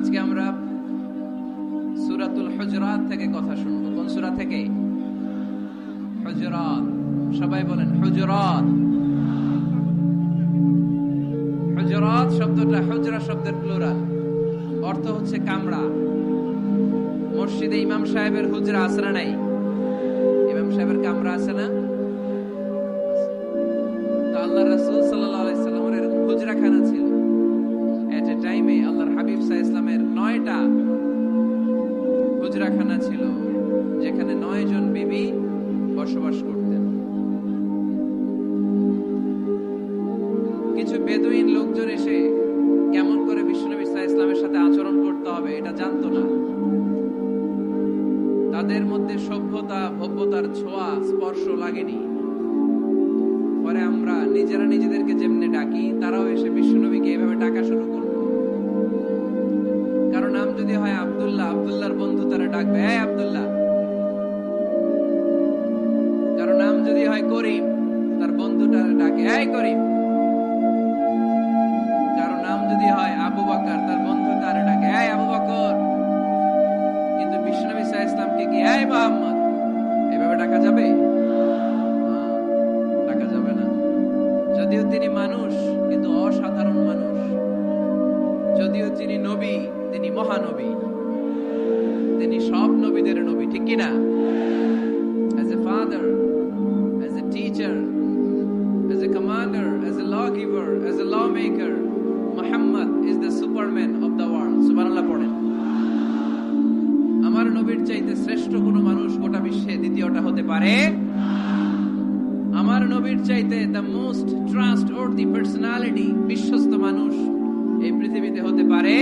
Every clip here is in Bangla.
আজকে আমরা সূরাতুল হুজরাত থেকে কথা শুনবো। কোন সূরা থেকে? হুজরাত। সবাই বলেন হুজরাত। হুজরাত শব্দটা হুজরা শব্দের প্লুরাল, অর্থ হচ্ছে কামরা। মসজিদে ইমাম সাহেবের হুজরা আছে না নাই? ইমাম সাহেবের কামরা আছে না? তো আল্লাহ রাসূল সাল্লাল্লাহু আলাইহি সাল্লামের এরকম হুজরাখানা ছিল। এট এ টাইমে আল্লাহর হাবিব সাল্লাল্লাহু আলাইহি সাল্লামের 9টা হুজরাখানা ছিল, যেখানে 9 জন বিবি বসবাস করতেন। কিছু বেদুইন লোকজন এসে কেমন করে বিশ্বনবী সাল্লাল্লাহু আলাইহি সাল্লামের সাথে আচরণ করতে হবে এটা জানতো না। তাদের মধ্যে সভ্যতা ভব্যতার ছোঁয়া স্পর্শ লাগেনি। পরে আমরা নিজেরা নিজেদেরকে যেমনি ডাকি, তারাও এসে বিশ্বনবীকে এভাবে ডাকা শুরু করলো। কারণ নাম যদি হয় আব্দুল্লাহ, আব্দুল্লাহর বন্ধু তারা ডাকবে এই আব্দুল্লাহ। কারণ নাম যদি হয় করিম, তার বন্ধু তারা ডাকে এই করিম। কারণ নাম যদি হয় আবু বকর, তার বন্ধু তারা ডাকে এই আবু বকর। কিন্তু বিশ্বনবী সাল্লাল্লাহু আলাইহি সাল্লামকে কি এই মুহাম্মদ এভাবে ডাকা যাবে? ডাকা যাবে না। যদিও তিনি মানুষ, কিন্তু অসাধারণ মানুষ। যদিও তিনি নবী, তিনি মহানবী, তিনি সব নবীদের নবী, ঠিক কিনা? As a father, as a teacher, as a commander, as a lawgiver, as a lawmaker, Muhammad is the superman of the world. সুবহানাল্লাহ পড়েন। আমার নবীর চাইতে শ্রেষ্ঠ কোন মানুষ গোটা বিশ্বে দ্বিতীয়টা হতে পারে? আমার নবীর চাইতে the most trustworthy personality, বিশ্বস্ত মানুষ এই পৃথিবীতে হতে পারে?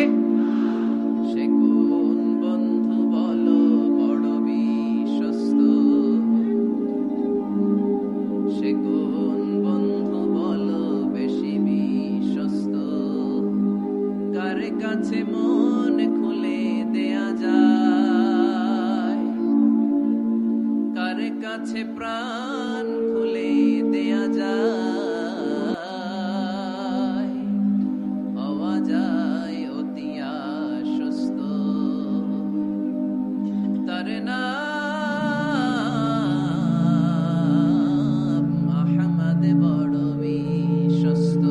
সে কোন বন্ধু বলো বড় বিশ্বস্ত, সে কোন বন্ধু বলো বেশি বিশ্বস্ত, কার কাছে মন খুলে দেয়া যায়, কার কাছে প্রাণ খুলে দেয়া যায়, হওয়া যায় অতি আশ্বস্ত, তার নাম আহমদ বড় বিশ্বস্ত।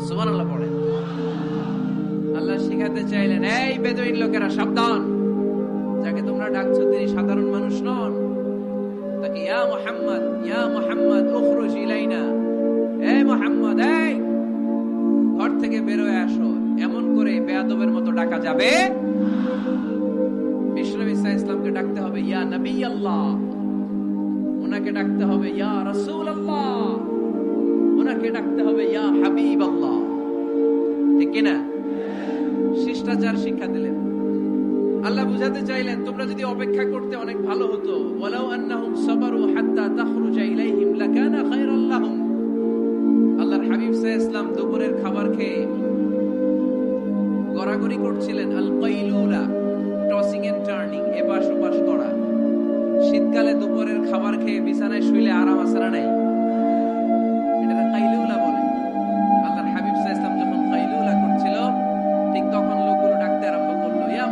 সুবহানাল্লাহ পড়েন। আল্লাহ শিখাতে চাইলেন এই বেদুইন লোকেরা সাবধান, যাকে তোমরা ডাকছো তিনি সাধারণ মানুষ নন। তাকে ইয়া মুহাম্মদ উখরুজ ইলাইনা, এই মুহাম্মদ এই ঘর থেকে বের হয়ে আসো, এমন করে বেয়াদবের মতো ডাকা যাবে? বিশ্বনবী সাল্লাল্লাহু আলাইহি সাল্লামকে ডাকতে হবে ইয়া নবী আল্লাহ, ওনাকে ডাকতে হবে ইয়া রাসূল আল্লাহ, ওনাকে ডাকতে হবে ইয়া হাবিব আল্লাহ, ঠিক কিনা? শিষ্টাচার শিক্ষা দিলেন। আল্লাহ বুঝাতে চাইলেন তোমরা যদি অপেক্ষা করতে অনেক ভালো হতো। ওয়ালাউ আন্নাহুম সাবারু হাত্তা তাখরুজা ইলাইহিম লাকানা খায়রাল লাহুম। আল্লাহর হাবিব সাল্লাল্লাহু আলাইহি সাল্লাম দুপুরের খাবার খেয়ে গড়াগড়ি করছিলেন। আল কাইলুলা, টসিং এন্ড টার্নিং, এপাশ ওপাশ করা। শীতকালে দুপুরের খাবার খেয়ে বিছানায় শুইলে আরাম আছে না নাই? এটা কাইলুলা বলে। আল্লাহর হাবিব সাল্লাল্লাহু আলাইহি সাল্লাম যখন কাইলুলা করছিল, ঠিক তখন লোকগুলো ডাকতে আরম্ভ করলো ইয়া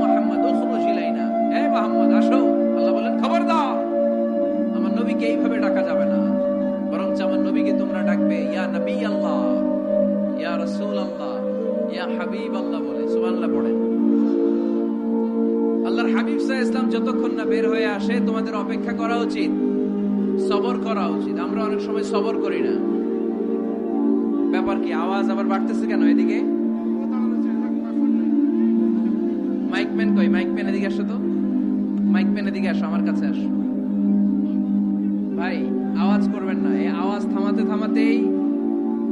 মুহাম্মদ উখরুজ ইলাইনা, এই মুহাম্মদ আসো। আল্লাহ বলেন খবরদার, আমার নবীকে এইভাবে ডাকা যাবে না, বরং আমার নবীকে তোমরা ডাকবে ইয়া নবী আল্লাহ, ইয়া রাসূল আল্লাহ, ইয়া হাবিব আল্লাহ বলে। সুবহানাল্লাহ পড়েন। আল্লাহর হাবিব সাল্লাল্লাহু আলাইহি সাল্লাম যতক্ষণ না বের হয়ে আসে তোমাদের অপেক্ষা করা উচিত, সবর করা উচিত। আমরা অনেক সময় সবর করি না। ব্যাপার কি? আওয়াজ আবার বাড়তেছে কেন? এদিকে মাইকম্যান কই? মাইকম্যান এদিকে আসো তো, মাইকম্যান এদিকে আসো, আমার কাছে আসো। ভাই আওয়াজ করবেন না, এই আওয়াজ থামাতে থামাতেই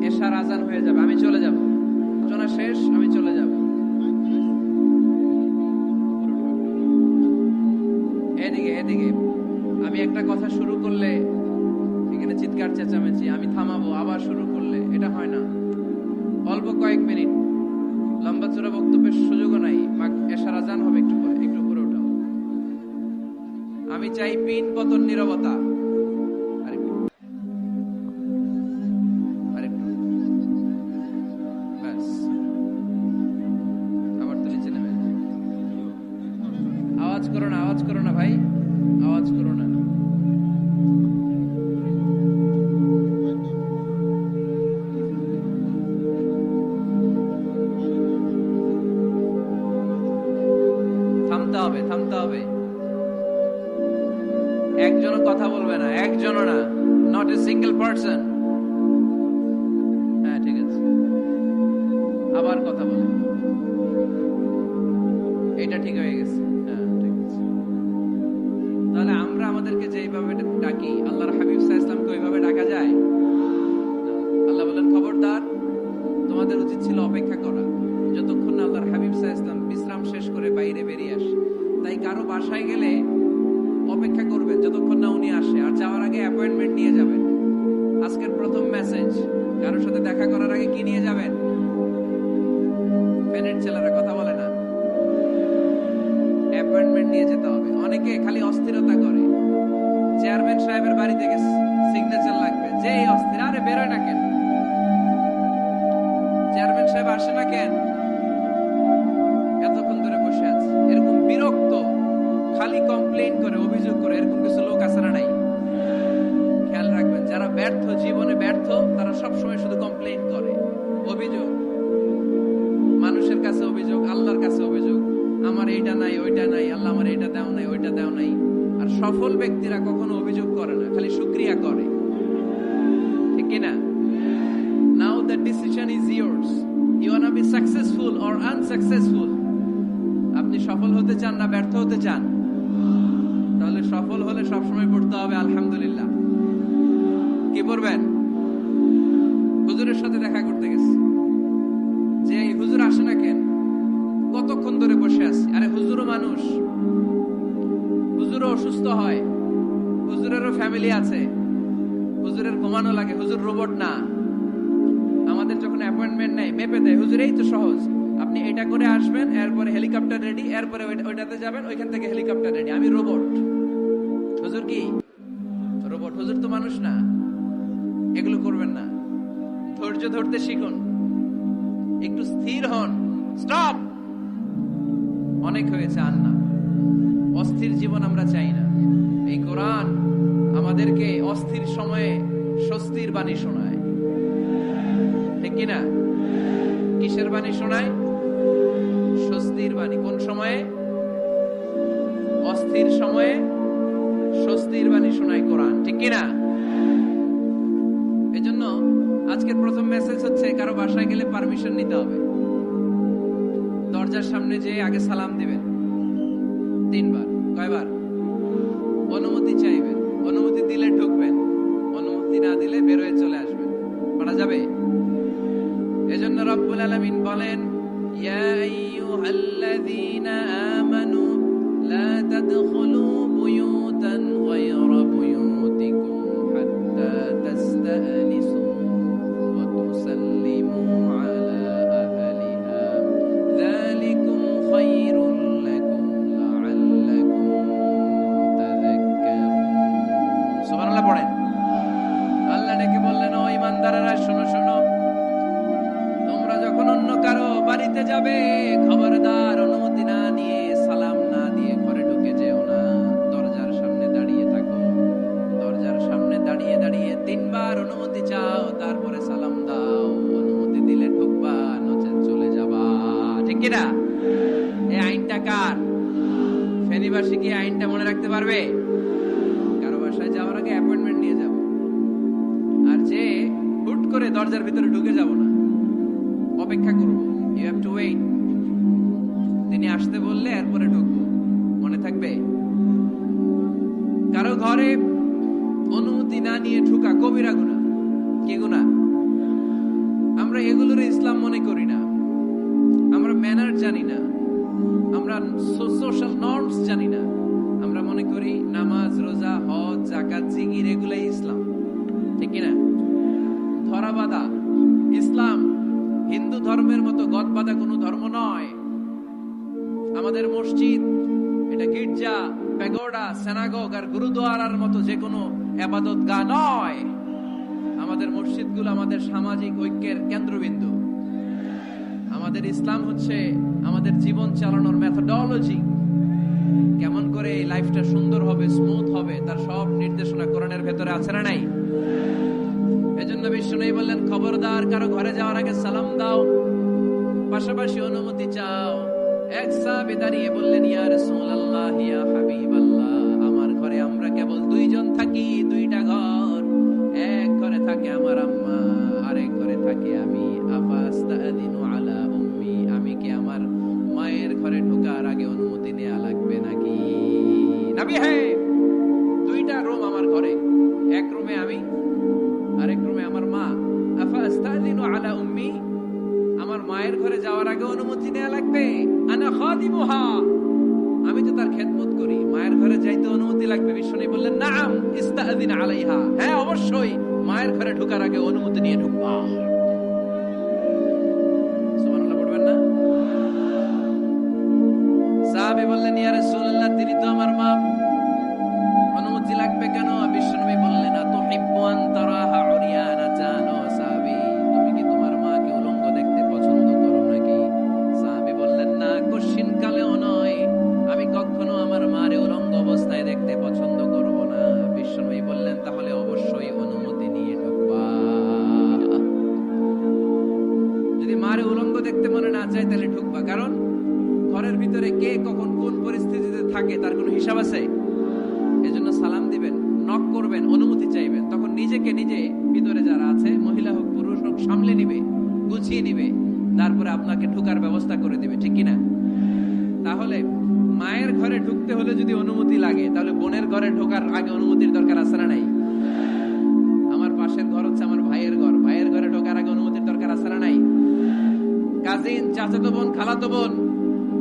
এশার আজান হয়ে যাবে। আমি চলে যাব, আলোচনা শেষ, আমি চলে যাব। এদিকে এদিকে আমি একটা কথা শুরু করলে এখানে চিৎকার চেঁচামেচি, আমি থামাবো, আবার শুরু করলে এটা হয় না। অল্প কয়েক মিনিট, লম্বা চূড়া বক্তব্যের সুযোগও নাই। এশার আজান হবে, একটু পরে, একটু উপরে উঠাও। আমি চাই পিন পতন নীরবতা। আরেকটু ব্যাস, আবার একজনও কথা বলবে না, একজনও না, নট এ সিঙ্গেল পারসন। হ্যাঁ ঠিক আছে, আবার কথা বলে, এটা ঠিক হয়ে গেছে। হ্যাঁ ঠিক আছে। তাহলে আমরা আমাদেরকে যেভাবে ডাকি, আল্লাহর হাবিব সাল্লাল্লাহু আলাইহি ওয়াসাল্লামকে ওইভাবে ডাকা যায়? আল্লাহ বলেন, খবরদার, তোমাদের উচিত ছিল অপেক্ষা করা যতক্ষণ না আল্লাহর হাবিব সাল্লাল্লাহু আলাইহি ওয়াসাল্লাম বিশ্রাম শেষ করে বাইরে বেরিয়ে আসে। তাই কারো বাসায় গেলে অপেক্ষা করবেন যতক্ষণ না উনি আসে, আর যাওয়ার আগে অ্যাপয়েন্টমেন্ট নিয়ে যাবেন। আজকের প্রথম মেসেজ, কারোর সাথে দেখা করার আগে কি নিয়ে যাবেন? ফ্যানের ছেলেরা কথা বলে না, অ্যাপয়েন্টমেন্ট নিয়ে যেতে হবে। অনেকে খালি অস্থিরতা করে, চেয়ারম্যান সাহেবের বাড়ি থেকে সিগনেচার লাগবে, যে অস্থির, আরে বেরোয় না কেন? চেয়ারম্যান সাহেব আসে না কেন? এতক্ষণ ধরে বসে আছে, এরকম বিরক্ত, খালি কমপ্লেইন করে, অভিযোগ করে, এরকম কিছু লোক আছে না নাই? খেয়াল রাখবেন, যারা ব্যর্থ, জীবনে ব্যর্থ, তারা সবসময় শুধু কমপ্লেইন করে, অভিযোগ, মানুষের কাছে অভিযোগ, আল্লাহর কাছে অভিযোগ, আমার এইটা নাই, ওইটা নাই, আল্লাহ আমার এইটা দাও নাই, ওইটা দাও নাই। আর সফল ব্যক্তিরা কখনো অভিযোগ করে না, খালি শুকরিয়া করে, ঠিক কিনা? Now the decision is yours. You wanna be successful or unsuccessful? আপনি সফল হতে চান না ব্যর্থ হতে চান? তাহলে সফল হলে সবসময় পড়তে হবে আলহামদুলিল্লাহ। কি পড়বেন? হুজুরের সাথে দেখা করতে গেছে, যে হুজুর আসে না কেন, কতক্ষণ ধরে বসে আছি। আরে হুজুরও মানুষ, হুজুরও অসুস্থ হয়, হুজুরেরও ফ্যামিলি আছে, হুজুরের ঘুমানো লাগে, হুজুর রোবট না। আমাদের যখন অ্যাপয়েন্টমেন্ট নেই, মেপে দেয়, হুজুর এই তো সহজ, আপনি এটা করে আসবেন, এরপরে হেলিকপ্টার রেডি, এরপরে ওইটাতে যাবেন, ওইখান থেকে হেলিকপ্টার রেডি। আমি রোবট, হুজুর কি রোবট? হুজুর তো মানুষ না। এগুলো করবেন না, ধৈর্য ধরতে শিখুন, একটু স্থির হন। স্টপ, অনেক হয়েছে, আর না। অস্থির জীবন আমরা চাই না। এই কোরআন আমাদেরকে অস্থির সময়ে স্বস্তির বাণী শোনায়, ঠিক কিনা? কিসের বাণী শোনায়? স্বস্তির বাণী। কোন সময়ে? অস্থির সময়ে স্বস্তির বাণী শোনায় কোরআন, ঠিক কিনা? এজন্য আজকের প্রথম মেসেজ হচ্ছে, কারো বাসায় গেলে পারমিশন নিতে হবে। দরজার সামনে যে আগে সালাম দিবেন 3 বার। কয়বার? অনুমতি চাইবেন, অনুমতি দিলে ঢুকবেন, অনুমতি না দিলে বের হয়ে চলে আসবেন। পারা যাবে? এজন্য রব্বুল আলামিন বলেন, ইয়া আইয়ুহাল্লাযীনা আমানু লা তাদখুলু বুয়ুতান গায়রা বুয়ুতিকুম হাত্তা তাস্তানিসু ওয়া তুসাল্লিমু আলা আহলিহা যালিকুম খায়রুল লাকুম লাআল্লাকুম তাযাক্কারুন। সুবহানাল্লাহ পড়েন। আল্লাহ ডেকে বললেন, ও ঈমানদারেরা, শোনো শোনো, তোমরা যখন অন্য কারো বাড়িতে যাবে, খবরদার অনুমতি না নিয়ে, সালাম না দিয়ে ঘরে ঢুকে যেও না। দরজার সামনে দাঁড়িয়ে থাকো, দরজার সামনে দাঁড়িয়ে দাঁড়িয়ে 3 বার অনুমতি চাও, তারপরে সালাম দাও। অনুমতি দিলে ঢুকবা, নচেত চলে যাবা, ঠিক কিনা? এই আইনটা কার? ফেনীবাসী কি আইনটা মনে রাখতে পারবে? কারো বাসায় যাওয়ার আগে অ্যাপয়েন্টমেন্ট নিয়ে যাব, আর যে হুট করে দরজার ভিতরে ঢুকে যাব না, অপেক্ষা করব। You have to wait. তিনি আসতে বললে এরপরে ঢুকবো, মনে থাকবে? কারো ঘরে অনুমতি না নিয়ে ঢুকা কবিরা গুনাহ। কি গুনাহ? আমরা এগুলোর ইসলাম মনে করি না, আমরা ম্যানার জানি না, আমরা সোশ্যাল নর্মস জানি না। আমরা মনে করি নামাজ, রোজা, হজ, যাকাত, জিকির এগুলাই ইসলাম, ঠিক কিনা? ধরা বাঁধা ইসলাম হিন্দু ধর্মের মতো গদ বাঁধা কোনো ধর্ম নয়। আমাদের মসজিদ এটা গির্জা, প্যাগোডা, সিনাগগ আর গুরুদুয়ারার মতো যে কোনো ইবাদতগাহ নয়। আমাদের মসজিদগুলো আমাদের সামাজিক ঐক্যের কেন্দ্রবিন্দু। আমাদের ইসলাম হচ্ছে আমাদের জীবন চালানোর মেথোডোলজি। কেমন করে এই লাইফটা সুন্দর হবে, স্মুথ হবে, তার সব নির্দেশনা কোরআনের ভেতরে আছে না নাই? এজন্য বিষ্ণু বললেন, খবরদার, কারো ঘরে যাওয়ার আগে সালাম দাও, পাশাপাশি অনুমতি চাও। এক সাহাবী দাঁড়িয়ে বললেন, ইয়া রাসূলুল্লাহ, ইয়া হাবিবাল্লাহ, আমার ঘরে আমরা কেবল 2 থাকি দুইটা ঘর, এক ঘরে থাকে আমার আম্মা, আরেক ঘরে থাকে আমি। আফাস্তাদিনু আলা উম্মি, আমি কি আমার মায়ের ঘরে ঢোকার আগে অনুমতি নেওয়া লাগবে নাকি? নবী হে, দুইটা রুম আমার ঘরে, এক রুমে আমি, আরেক রুমে আমার মা। আফাস্তাদিনু আলা উম্মি, আমার মায়ের ঘরে যাওয়ার আগে অনুমতি নেওয়া লাগবে? আনা খাদিমুহা, আমি তো তার খেদমত করি, মায়ের ঘরে যাইতে অনুমতি লাগবে? বিশ্বনবী বললেন নাম ইস্তাদিন আলাইহা, হ্যাঁ অবশ্যই মায়ের ঘরে ঢোকার আগে অনুমতি নিয়ে ঢুকবা। সুবহানাল্লাহ পড়বেন না? সাহাবী বললেন ইয়া রাসূলুল্লাহ, তিনি তো আমার মা, অনুমতি লাগবে কেন? বিশ্বনবী বললেন আতুহিব্বু আন তারাহা উরিয়ানাতান, ও সাহাবী, তুমি কি তোমার মাকে উলঙ্গ দেখতে পছন্দ করো নাকি? সাহাবী বললেন না, কশিন কালেও নয়, আমি কখনো আমার মারে উলঙ্গ অবস্থায় দেখতে পছন্দ করব না। বিশ্বনবী বললেন তাহলে অবশ্যই অনুমতি নিয়ে ঢুকবা। যদি মারে উলঙ্গ দেখতে মনে না চায় তাহলে ঢুকবা, কারণ ঘরের ভিতরে কে কখন কোন পরিস্থিতিতে থাকে তার কোনো হিসাব আছে? এজন্য সালাম দিবেন, নক করবেন, অনুমতি চাইবেন, তখন নিজেকে নিজে ভিতরে যারা আছে, মহিলা হোক পুরুষ হোক, সামলে নিবে, গুছিয়ে নিবে, তারপরে আপনাকে ঢোকার ব্যবস্থা করে দিবে, ঠিক কিনা? তাহলে মায়ের ঘরে ঢুকতে হলে যদি অনুমতি লাগে, তাহলে বোনের ঘরে ঢোকার আগে অনুমতির দরকার আছে না নাই? আমার পাশের ঘর হচ্ছে আমার ভাইয়ের ঘর, ভাইয়ের ঘরে ঢোকার আগে অনুমতির দরকার আছে না নাই? কাজিন, চাচাতো বোন, খালাতো বোন,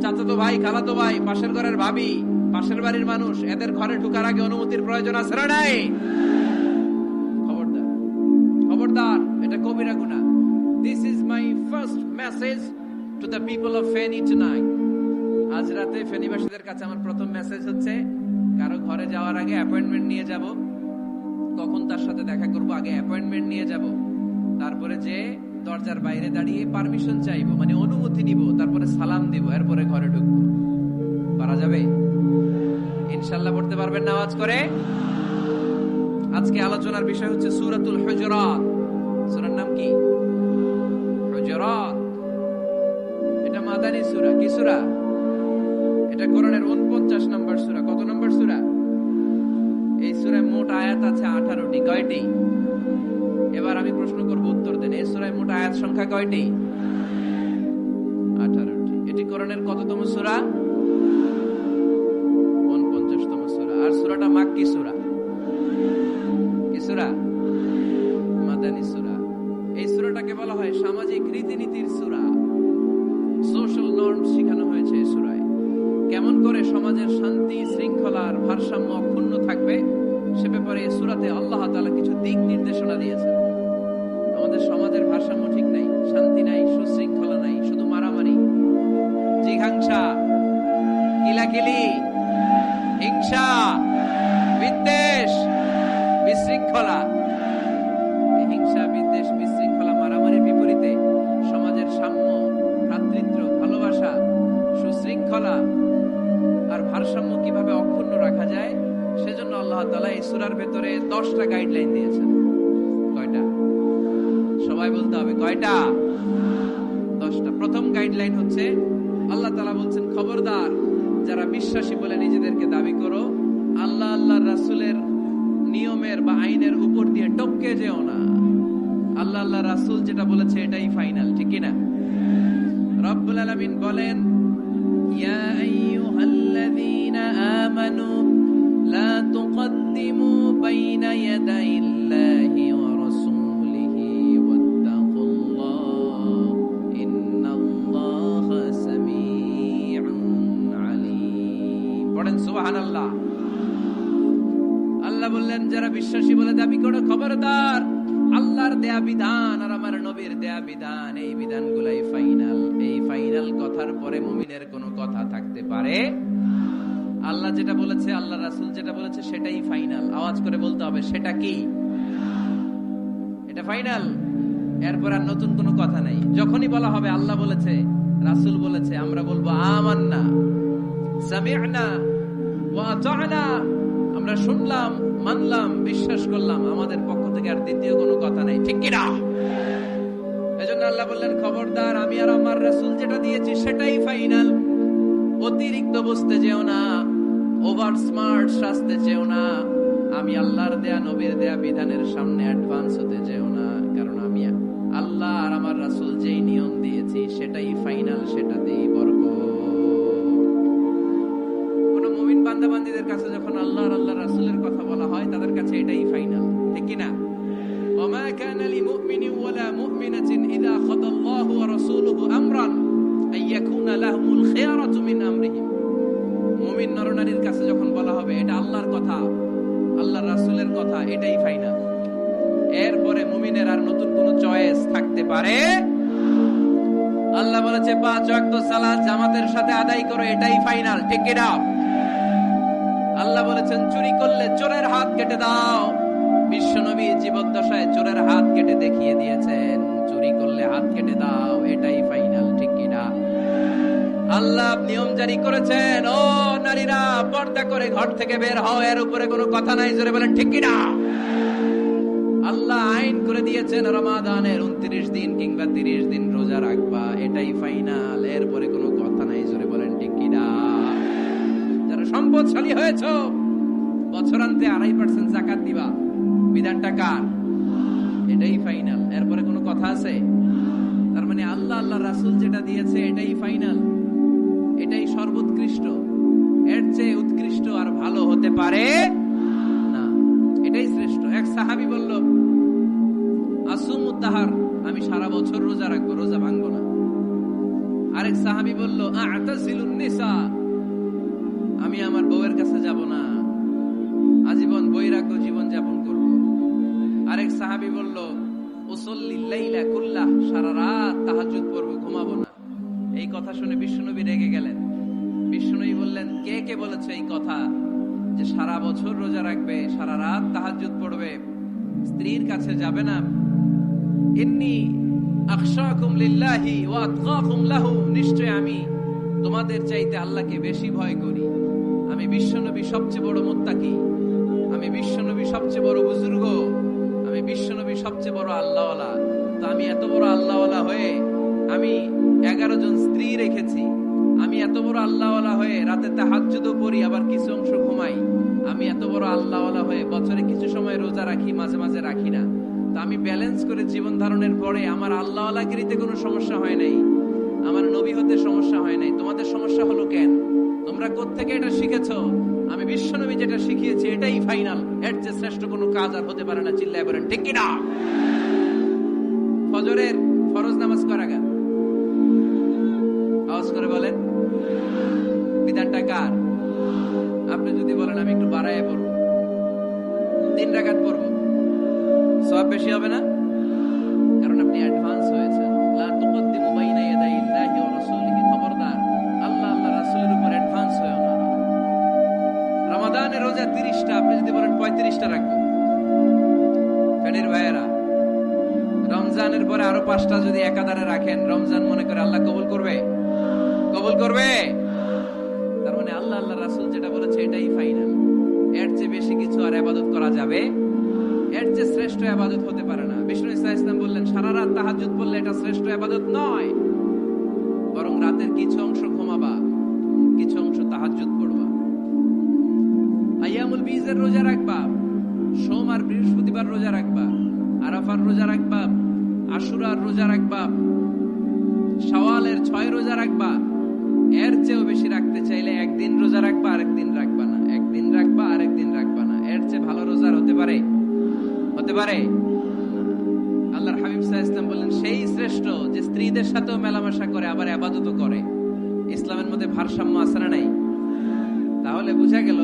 চাচাতো ভাই, খালাতো ভাই, পাশের ঘরের ভাবি, পাশের বাড়ির মানুষ, এদের ঘরে ঢোকার আগে অনুমতির প্রয়োজন আছে না নাই? খবরদার, খবরদার, এটা কবিরা গুনাহ। This is my first message to the people of Feni tonight. আজ রাতে ফেনীবাসীদের কাছে আমার প্রথম মেসেজ হচ্ছে, কারো ঘরে যাওয়ার আগে অ্যাপয়েন্টমেন্ট নিয়ে যাব, কখন তার সাথে দেখা করব আগে অ্যাপয়েন্টমেন্ট নিয়ে যাব, তারপরে যে দরজার বাইরে দাঁড়িয়ে পারমিশন চাইবো, মানে অনুমতি নিব, তারপরে সালাম দিব, এরপরে ঘরে ঢুকবো। পারা যাবে? ইনশাআল্লাহ পড়তে পারবেন না আওয়াজ করে? আজকে আলোচনার বিষয় হচ্ছে সূরাতুল হুজুরাত। সূরার নাম কি? হুজুরাত। এটা মাদানী সূরা। কি সূরা? এটা কোরআনের 49 নম্বর সূরা। কত নম্বর সূরা? এই সূরায় মোট আয়াত আছে 18টি। কয়টি? এবার আমি প্রশ্ন করব, উত্তর দেন। এই সূরায় মোট আয়াত সংখ্যা কয়টি? 18টি। এটি কোরআনের কততম সূরা? 49তম সূরা। আর সূরাটা মাক্কি সূরা। কি সূরা? মাদানী সূরা। এই সূরাটাকে বলা হয় সামাজিক রীতিনীতির সূরা। সোশ্যাল নর্মস শেখানো হয়েছে এই সূরায়। কেমন করে সমাজের শান্তি শৃঙ্খলার ভারসাম্য অক্ষুণ্ণ থাকবে সে ব্যাপারে এই সূরাতে আল্লাহ তাআলা কিছু দিক নির্দেশনা দিয়েছেন। আমাদের সমাজের ভারসাম্য ঠিক নাই, শান্তি নাই, সুশৃঙ্খলা নাই, শুধু মারামারি, জিঘাংসা, কিলাকিলি, হিংসা, বিদ্বেষ, বিশৃঙ্খলা। এই হিংসা, বিদ্বেষ, বিশৃঙ্খলা, মারামারির বিপরীতে সমাজের সাম্য, ভ্রাতৃত্ব, ভালোবাসা, সুশৃঙ্খলা আর ভারসাম্য কিভাবে অক্ষুণ্ণ রাখা যায়, সেজন্য আল্লাহ তাআলা এই সূরার ভেতরে 10টা গাইডলাইন দিয়েছেন। কয়টা? সবাই বলতে হবে, কয়টা? 10টা। প্রথম গাইডলাইন হচ্ছে, আল্লাহ তাআলা বলছেন, খবরদার যারা বিশ্বাসী বলে নিজেদেরকে দাবি করো, আল্লাহ আল্লাহর রাসূলের নিয়মের বা আইনের উপর দিয়ে টপকে যেও না। আল্লাহ আল্লাহর রাসূল যেটা বলেছে এটাই ফাইনাল, ঠিক কি না? রব্বুল আলামিন বলেন, ইয়া আইয়ুহাল্লাযীনা আমানু লা তুকদ্দিমু বাইনা ইয়াদাইল্লাহি ওয়া রাসূলিহি ওয়াত্তাকুল্লাহ ইন্নাল্লাহা সামিউন আলীম। পড়েন সুবহানাল্লাহ। আল্লাহ বললেন, যারা বিশ্বাসী বলে দাবি করো, খবরদার আল্লাহর দেয়া বিধান আর আমার নবীর দেয়া বিধান, এই বিধানগুলাই ফাইনাল। এই ফাইনাল কথার পরে মুমিনের কোনো কথা থাকতে পারে? আল্লাহ যেটা বলেছে, আল্লাহ রাসূল যেটা বলেছে সেটাই ফাইনাল। আওয়াজ করে বলতে হবে, সেটা কি? এটা ফাইনাল। এরপর আর নতুন কোনো কথা নাই। যখনই বলা হবে আল্লাহ বলেছে, রাসূল বলেছে, আমরা বলবো আমান্না, সামি'না ওয়া আতা'না, আমরা শুনলাম, মানলাম, বিশ্বাস করলাম, আমাদের পক্ষ থেকে আর দ্বিতীয় কোনো কথা নাই, ঠিক কি না? এজন্য আল্লাহ বললেন, খবরদার আমি আর আমার রাসূল যেটা দিয়েছি সেটাই ফাইনাল। অতিরিক্ত বুঝতে যেও না, ওভার স্মার্ট সাজতে চেও না, আমি আল্লাহর দেয়া নবীর দেয়া বিধানের সামনে অ্যাডভান্স হতে যেও না, কারণ আমি আল্লাহ আর আমার রাসূল যেই নিয়ম দিয়েছি সেটাই ফাইনাল, সেটাতেই বরকত। কোন মুমিন বান্দাবান্দীদের কাছে যখন আল্লাহ আর আল্লাহর রাসূলের কথা বলা হয় তাদের কাছে এটাই ফাইনাল, ঠিক কি না? ওমা কানা লিমুমিনিন ওয়ালা মুমিনাতিন ইযা খাদাল্লাহু ওয়া রাসূলুহু আমরান আইয়াকুনা লাহুমুল খিয়ারাতু মিন আমরিহিম। মুমিন নরনারীর কাছে যখন বলা হবে এটা আল্লাহর কথা, আল্লাহর রাসূলের কথা, এটাই ফাইনাল। এরপরে মুমিনের আর নতুন কোন চয়েস থাকতে পারে? আল্লাহ বলেছে 5 ওয়াক্ত সালাত জামাতের সাথে আদায় করো, এটাই ফাইনাল, ঠিক কি না? আল্লাহ বলেছেন চুরি করলে চোরের হাত কেটে দাও। বিশ্বনবী জীবদ্দশায় চোরের হাত কেটে দেখিয়ে দিয়েছেন, চুরি করলে হাত কেটে দাও, এটাই ফাইনাল, ঠিক কি না? আল্লাহ নিয়ম জারি করেছেন, ও নারীরা পর্দা করে ঘর থেকে বের হও, এর উপরে কোনো কথা নাই, জোরে বলেন ঠিক কি না? আল্লাহ আইন করে দিয়েছেন রমাদানের 29 দিন কিংবা 30 দিন রোজা রাখবা, এটাই ফাইনাল, এরপরে কোনো কথা নাই, জোরে বলেন ঠিক কি না? যারা সম্পদশালী হয়েছে বছরান্তে 2.5% যাকাত দিবা, বিধানটা কার? এটাই ফাইনাল, এরপরে কোনো কথা আছে? তার মানে আল্লাহ আল্লাহ রাসূল যেটা দিয়েছে এটাই ফাইনাল, এটাই সর্বোৎকৃষ্ট, এর চেয়ে উৎকৃষ্ট আর ভালো হতে পারে না, এটাই শ্রেষ্ঠ। এক সাহাবী বলল আসুমুদ দাহার, আমি সারা বছর রোজা রাখবো, রোজা ভাঙবো না। আরেক সাহাবী বলল আ'তাসিলুন নিসা, আমি আমার বউয়ের কাছে যাব না, আজীবন বৈরাগ্য জীবন যাপন করব। আরেক সাহাবী বলল উসল্লিল লাইলা কুল্লাহ, সারা রাত তাহাজ্জুদ পড়ব, ঘুমাবো না। এই কথা শুনে বিশ্বনবী রেগে গেলেন। বিশ্বনবী বললেন কে কে বলেছে এই কথা যে সারা বছর রোজা রাখবে, সারা রাত তাহাজ্জুদ পড়বে, স্ত্রীর কাছে যাবে না? ইন্নী আখশাকুম লিল্লাহি ওয়া আতকাকুম লাহু, নিশ্চয় আমি তোমাদের চাইতে আল্লাহকে বেশি ভয় করি। আমি বিশ্বনবী সবচেয়ে বড় মুত্তাকি, আমি বিশ্বনবী সবচেয়ে বড় বুজুর্গ, আমি বিশ্বনবী সবচেয়ে বড় আল্লাহওয়ালা। তো আমি এত বড় আল্লাহওয়ালা হয়ে আমি 11 জন স্ত্রী রেখেছি, আমি এত বড় আল্লাহওয়ালা হয়ে রাতে তাহাজ্জুদও পড়ি, আবার কিছু অংশ ঘুমাই, আমি এত বড় আল্লাহওয়ালা হয়ে বছরে কিছু সময় রোজা রাখি, মাঝে মাঝে রাখি না। তো আমি ব্যালেন্স করে জীবন ধারণের পরে আমার আল্লাহওয়ালাগিরিতে কোনো সমস্যা হয় নাই, আমার নবী হতে সমস্যা হয় নাই। তোমাদের সমস্যা হলো কেন? তোমরা কোত্থেকে এটা শিখেছো? আমি বিশ্বনবী যেটা শিখিয়েছি এটাই ফাইনাল, এর চেয়ে শ্রেষ্ঠ কোনো কাজ আর হতে পারে না। চিল্লায় বলেন ঠিক কি না? ফজরের ফরজ নামাজ করা গা, আওয়াজ করে বলেন বিধানটা কার? আপনি যদি বলেন আমি একটু বাড়ায় পড়বো, 3 রাকাত পড়বো, সওয়াব বেশি হবে না? কারণ আপনি অ্যাডভান্স হয়েছেন। লা তুকদ্দিমু বাইনা ইয়াদাইল্লাহি ওয়া রাসূলিহি, খবরদার আল্লাহ আল্লাহ রাসূলের উপর অ্যাডভান্স হয়ো না। রমাদানের রোজা 30টা, আপনি যদি বলেন 35টা রাখবো, ফেনীর ভাইয়েরা রমজানের পরে আরো 5টা যদি একাধারে রাখেন, রমজান মনে করে আল্লাহ কবুল করবে? কবুল করবে? তার মানে আল্লাহ আল্লাহ রাসূল যেটা বলেছে এটাই ফাইনাল, এর চেয়ে বেশি কিছু আর ইবাদত করা যাবে, এর চেয়ে শ্রেষ্ঠ ইবাদত হতে পারে না। বিষ্ণু ইসলাম বললেন সারা রাত তাহাজ্জুদ পড়লে এটা শ্রেষ্ঠ ইবাদত নয়, বরং রাতের কিছু অংশ ঘুমাবা, কিছু অংশ তাহাজ্জুদ পড়বা। আইয়ামুল বীজের রোজা রাখবা, সোম আর বৃহস্পতিবার রোজা রাখবা, আরাফার রোজা রাখবা, আশুরার রোজা রাখবা, শাওয়ালের 6 রোজা রাখবা। এর চেয়েও বেশি রাখতে চাইলে একদিন রোজা রাখবা, আরেকদিন রাখবা না, একদিন রাখবা, আরেকদিন রাখবা না। এর চেয়ে ভালো রোজার হতে পারে? হতে পারে? আল্লাহর হাবিব সাল্লাল্লাহু আলাইহি ওয়াসাল্লাম বললেন সেই শ্রেষ্ঠ যে স্ত্রীদের সাথেও মেলামেশা করে, আবার ইবাদতও করে। ইসলামের মধ্যে ভারসাম্য আছে না নাই? তাহলে বোঝা গেল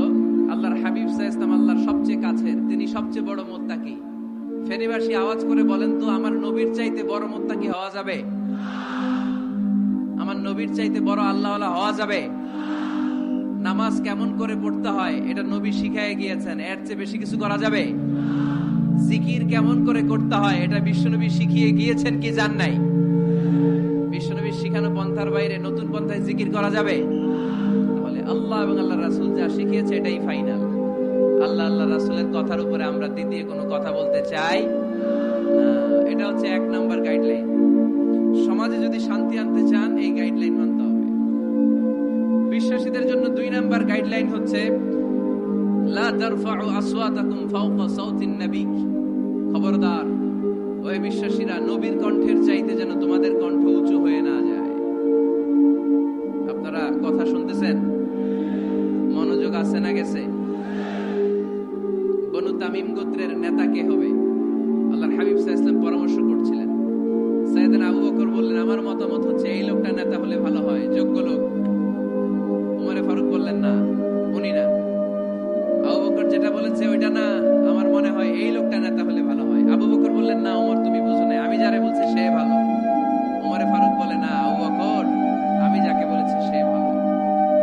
আল্লাহর হাবিব সাল্লাল্লাহু আলাইহি ওয়াসাল্লাম আল্লাহর সবচেয়ে কাছের, তিনি সবচেয়ে বড় মুত্তাকি। ফেনীবাসী আওয়াজ করে বলেন তো, আমার নবীর চাইতে বড় মুত্তাকি হওয়া যাবে? আমার নবীর চাইতে বড় আল্লাহওয়ালা হওয়া যাবে? নামাজ কেমন করে পড়তে হয় এটা নবী শিখায় গিয়েছেন, এর চেয়ে বেশি কিছু করা যাবে? জিকির কেমন করে করতে হয় এটা বিশ্বনবী শিখিয়ে গিয়েছেন কি জান নাই? বিশ্বনবীর শিখানো পন্থার বাইরে নতুন পন্থায় জিকির করা যাবে? তাহলে আল্লাহ এবং আল্লাহ রাসূল যা শিখিয়েছে এটাই ফাইনাল। আল্লাহ আল্লাহ রাসূলের কথার উপরে আমরা দ্বিতীয় কোনো কথা বলতে চাই না। এটা হচ্ছে 1 নাম্বার গাইডলাইন। সমাজে যদি শান্তি আনতে চান এই গাইডলাইন মানতে হবে। বিশ্বাসীদের জন্য 2 নাম্বার গাইডলাইন হচ্ছে লা তারফাউ আসওয়াতাকুম ফাওকা সাউতিন নবী, খবরদার ওই বিশ্বাসীরা নবীর কণ্ঠের চাইতে যেন তোমাদের কণ্ঠ উঁচু হয়ে না যায়। আপনারা কথা শুনতেছেন? মনোযোগ আছে না গেছে? বনু তামিম গোত্রের নেতা কে হবে? আল্লাহর হাবিব সাল্লাল্লাহু আলাইহি ওয়াসাল্লাম পরামর্শ করছিলেন। সাইয়েদনা আবু বকর বললেন, আমার মতামত হচ্ছে এই লোকটা নেতা হলে ভালো হয়, যোগ্য লোক। ওমরে ফারুক বললেন, না, উনি না। আবু বকর যেটা বলেছে ওইটা না, আমার মনে হয় এই লোকটা নেতা হলে ভালো হয়। আবু বকর বললেন, না ওমর, তুমি বুঝো না, আমি যারে বলছি সে ভালো। ওমরে ফারুক বলে, না আবু বকর, আমি যাকে বলেছি সে ভালো।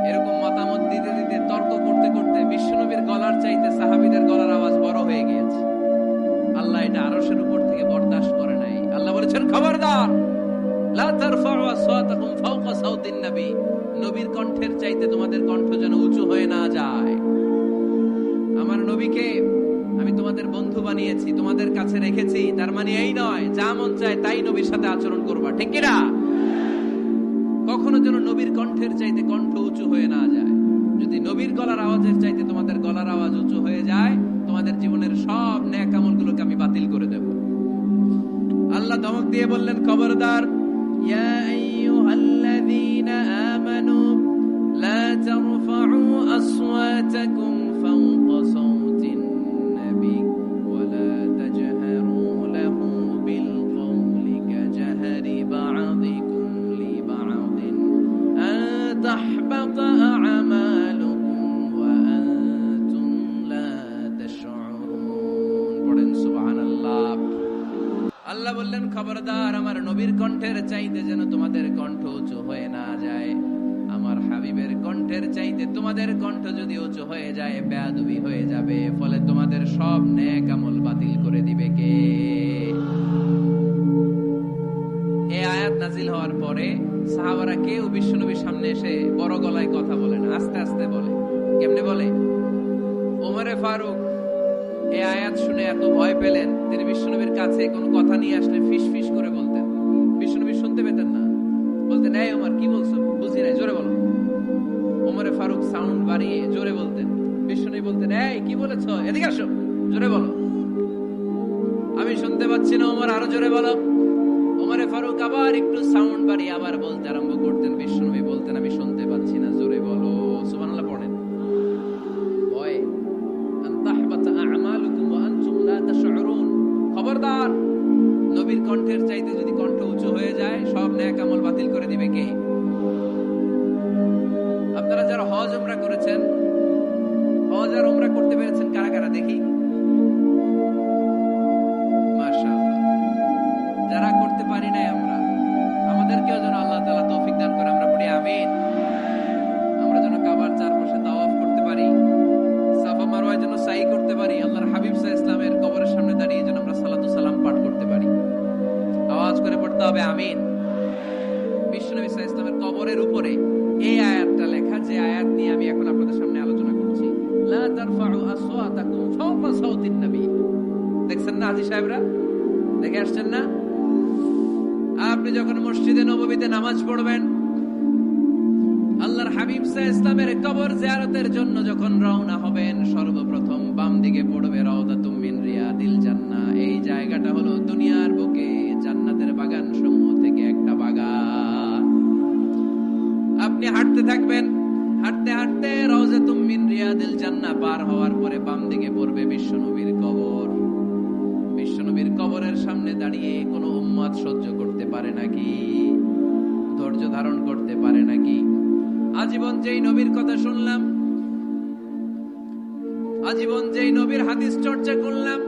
এরকম মতামত দিতে দিতে, তর্ক করতে করতে বিশ্বনবীর গলার চাইতে সাহাবীদের গলার আওয়াজ বড় হয়ে গিয়েছে। আল্লাহ এটা আরশের উপর থেকে বরদাস্ত করে নাই। আল্লাহ বলেছেন, খবরদার, লা তারফাউ আসওয়াতাকুম ফাওকা সাউতিন নবী, নবীর কণ্ঠের চাইতে তোমাদের কণ্ঠ যেন উঁচু হয়ে না যায়। আমার নবীকে আমি তোমাদের বন্ধু বানিয়েছি, তোমাদের কাছে রেখেছি, তার মানে এই নয় যা মন চায় তাই নবীর সাথে আচরণ করবা, ঠিক কি না? কখনো যেন নবীর কণ্ঠের চাইতে কণ্ঠ উঁচু হয়ে না যায়। যদি নবীর গলার আওয়াজের চাইতে তোমাদের গলার আওয়াজ উঁচু হয়ে যায়, তোমাদের জীবনের সব নেক আমলগুলোকে আমি বাতিল করে দেব। আল্লাহ ধমক দিয়ে বললেন, খবরদার, ইয়া আইয়ুহাল্লাযীনা আমানু লা তারফাউ আসওয়াতাকুম ফাওকা সাউতিন নবী ওয়া লা তাজহারু লাহু বিল কওলি কাজহারি বা'দিকুম লিবা'দিন আন তাহবাতা আ'মালুকুম ওয়া আনতুম লা তাশউরুন। পড়েন সুবহানাল্লাহ। আল্লাহ বললেন, খবরদার, আমার নবীর কণ্ঠের চাইতে যেন তোমাদের কণ্ঠ উঁচু হয়ে না যায়। আমার হাবিবের কণ্ঠের চাইতে তোমাদের কণ্ঠ যদি উঁচু হয়ে যায়, বেয়াদবি হয়ে যাবে, ফলে তোমাদের সব নেক আমল বাতিল করে দিবে কে? এই আয়াত নাজিল হওয়ার পরে সাহাবারা কেউ বিশ্বনবীর সামনে এসে বড় গলায় কথা বলে না, আস্তে আস্তে বলে। কেমনে বলে? ওমরে ফারুক এই আয়াত শুনে এত ভয় পেলেন, তিনি বিশ্বনবীর কাছে কোনো কথা নিয়ে আসলে ফিস ফিস করে বলতেন। বিশ্বনবী শুনতে পেতেন না, বলতেন, এই ওমর কি বলছো, বুঝি নাই, জোরে বলো। ওমরে ফারুক সাউন্ড বাড়িয়ে জোরে বলতেন। বিশ্বনবী বলতেন, এই কি বলেছো, এদিকে আসো, জোরে বলো, আমি শুনতে পাচ্ছি না, ওমর আরো জোরে বলো। ওমরে ফারুক আবার একটু সাউন্ড বাড়িয়ে আবার বলতে আরম্ভ করতেন। বিশ্বনবী বলতেন, আমি শুনতে পাচ্ছি না, জোরে বলো। সুবহানাল্লাহ পড়েন। ভয়, আন তাহবাতা আ'মালুকুম ওয়া আনতুম লা তাশউরুন, খবরদার, নবীর কণ্ঠের চাইতে যদি কণ্ঠ উঁচু হয়ে যায়, সব নেক আমল বাতিল করে দিবে কে? আপনারা যারা হজ উমরা করেছেন, হজ আর উমরা করতে পেরেছেন কারা কারা দেখি? মাশাআল্লাহ। যারা করতে পারি নাই আমরা, আমাদেরকেও যেন আল্লাহ তাআলা তৌফিক দান করে, আমরা পড়ি আমিন। আমরা যেন কাবার চারপাশে তাওয়াফ করতে পারি, সাফা মারওয়ায় যেন সাই করতে পারি, আল্লাহর হাবিব সাল্লাল্লাহু আলাইহি ওয়াসাল্লামের কবরের সামনে দাঁড়িয়ে যেন আমরা সালাতু সালাম পাঠ করতে পারি। আওয়াজ করে পড়তে হবে আমিন। বিশ্বনবী সাল্লাল্লাহু আলাইহি ওয়াসাল্লামের কবরের উপরে এই আয়াতটা লেখা, যে আয়াত নিয়ে আমি এখন আপনাদের সামনে আলোচনা করছি। লা তারফাউ আসওয়াতাকুম ফাওকা সাউতিন নবী। দেখছেন না হাজী সাহেবরা, দেখে আসছেন না? আপনি যখন মসজিদে নববীতে নামাজ পড়বেন, আল্লাহর হাবিব সাল্লাল্লাহু আলাইহি ওয়াসাল্লামের কবর জিয়ারতের জন্য যখন রওনা হবেন, সর্বপ্রথম বাম দিকে পড়বে রাউদাতুম মিন রিয়াদিল জান্নাহ। এই জায়গাটা হলো দুনিয়ার বুকে জান্নাতের বাগান সমূহ থেকে একটা বাগান। আপনি হাঁটতে থাকবেন, হাঁটতে হাঁটতে রাউদাতুম মিন রিয়াদিল জান্নাহ পার হওয়ার পরে বাম দিকে পড়বে বিশ্বনবীর কবর। বিশ্বনবীর কবরের সামনে দাঁড়িয়ে কোনো উম্মত সহ্য করতে পারে নাকি? ধৈর্য ধারণ করতে পারে নাকি? আজীবন যেই নবীর কথা শুনলাম, আজীবন যেই নবীর হাদিস চর্চা করলাম,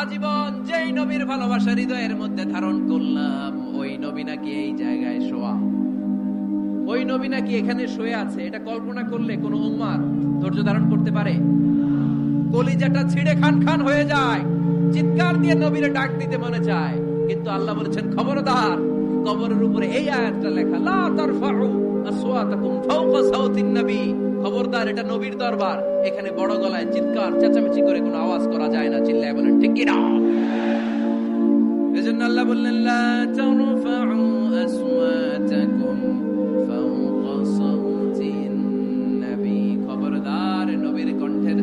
আজীবন যেই নবীর ভালোবাসা হৃদয়ের মধ্যে ধারণ করলাম, ওই নবী নাকি এই জায়গায় শোয়া, ওই নবী নাকি এখানে শুয়ে আছে, এটা কল্পনা করলে কোন উম্মত ধৈর্য ধারণ করতে পারে? কলিজাটা ছিঁড়ে খান খান হয়ে যায়, চিৎকার দিয়ে নবীরে ডাক দিতে মনে চায়। কিন্তু আল্লাহ বলেছেন, খবরদার, কবরের উপরে এই আয়াতটা লেখা, লা তারফাউ আসওয়াতাকুম ফাওকা সাউতিন নবী, খবরদার, এটা নবীর দরবার, এখানে বড় গলায় চিৎকার চেঁচামেচি করে কোনো আওয়াজ করা যায় না। চিল্লায় বলেন ঠিক কি না? এজন্য আল্লাহ বললেন, লা তারফাউ আসওয়াতাকুম ফাওকা সাউতিন নবী, খবরদার, নবীর কণ্ঠের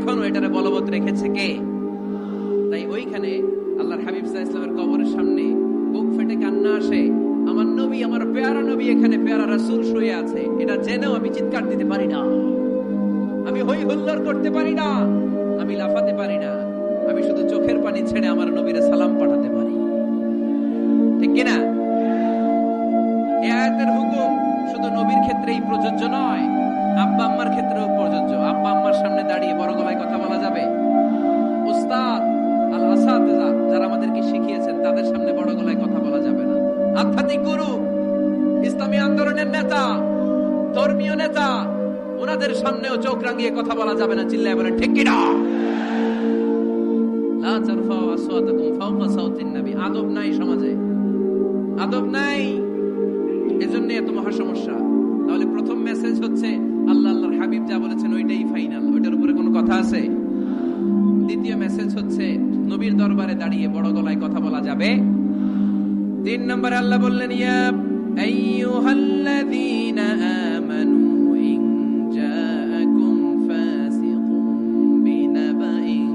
এখনো এটারে বলবৎ রেখেছে কে? তাই ওইখানে আল্লাহর হাবিব সাল্লাল্লাহু আলাইহি ওয়াসাল্লামের কবরের সামনে বুক ফেটে কান্না আসে। আমার নবী, আমার পেয়ারা নবী এখানে, পেয়ারা রাসূল শুয়ে আছে, এটা জেনেও আমি চিৎকার দিতে পারি না, আমি হই হুল্লোড় করতে পারি না, আমি লাফাতে পারি না, আমি শুধু চোখের পানি ছেড়ে আমার নবীরে সালাম পাঠাতে পারি। ঠিক কিনা? এই আয়াতের হুকুম শুধু নবীর ক্ষেত্রেই প্রযোজ্য নয়, আব্বা আম্মার ক্ষেত্রেও প্রযোজ্য। আব্বা আম্মার সামনে দাঁড়িয়ে বড় গলায় কথা বলা যাবে? উস্তাদ আল আসাতিজা যারা আমাদেরকে শিখিয়েছেন তাদের সামনে বড় গলায় কথা বলা যাবে না। আধ্যাত্মিক গুরু, ইসলামী আন্দোলনের নেতা, ধর্মীয় নেতা, ওনাদের সামনেও চোখ রাঙিয়ে কথা বলা যাবে না। চিল্লায় বলেন ঠিক কিনা? লা তারফাউ আসওয়াতাকুম ফাওকা সাওতিন নবী। আদব নাই সমাজে, আদব নাই, এজন্য এত মহা সমস্যা। তাহলে প্রথম মেসেজ হচ্ছে আল্লাহ আল্লাহর হাবিব যা বলেছেন ওইটাই ফাইনাল, ওইটার উপরে কোনো কথা আছে? দ্বিতীয় মেসেজ হচ্ছে নবীর দরবারে দাঁড়িয়ে বড় গলায় কথা বলা যাবে। 3 নম্বরে আল্লাহ বললেন, ইয়া আইয়ুহাল্লাযীনা আমানু ইন জাআকুম ফাসিকুম বিনাবাইন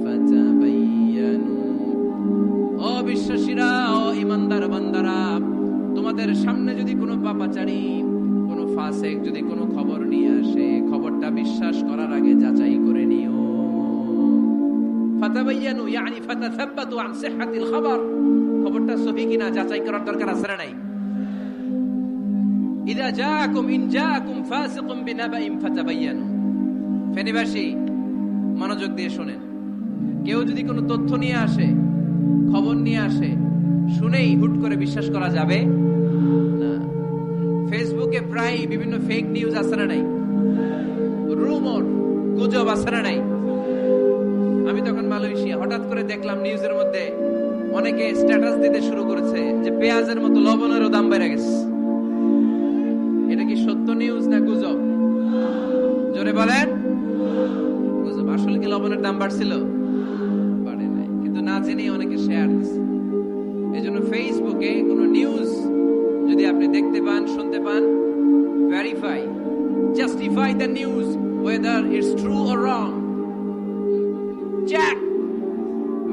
ফাতাবায়ানু। ও বিশ্বাসীরা, ও ঈমানদার বান্দারা, তোমাদের সামনে যদি কোনো পাপাচারী, কোনো ফাসিক যদি কোনো খবর নিয়ে আসে, খবরটা বিশ্বাস করার আগে যাচাই করে নিও। ফাতাবায়ানু ইয়ানি ফাতাসাব্বাতু আন সিহহাতিল খবর, খবরটা সহিহ কিনা যাচাই করার দরকার আছে না নাই? ইন জাআকুম ফাসিকুম বিনাবাইন ফাতাবায়ানু। ফেনীবাসী মনোযোগ দিয়ে শুনেন, কেউ যদি কোনো তথ্য নিয়ে আসে, খবর নিয়ে আসে, শুনেই হুট করে বিশ্বাস করা যাবে না। ফেসবুকে প্রায় বিভিন্ন ফেক নিউজ আছে না নাই? রুমর, গুজব আছে না নাই? আমি তখন মালয়েশিয়া, হঠাৎ করে দেখলাম নিউজের মধ্যে অনেকে স্ট্যাটাস দিতে শুরু করেছে যে পেঁয়াজের মতো লবণেরও দাম বেড়ে গেছে। এটা কি সত্য নিউজ না গুজব? জোরে বলেন। গুজব। আসলে কি লবণের দাম বাড়ছিল? বাড়ে নাই, কিন্তু না জেনেই অনেকে শেয়ার দিচ্ছে। এই জন্য ফেসবুকে কোনো নিউজ যদি আপনি দেখতে পান, শুনতে পান, verify, justify the news whether it's true or wrong. Check,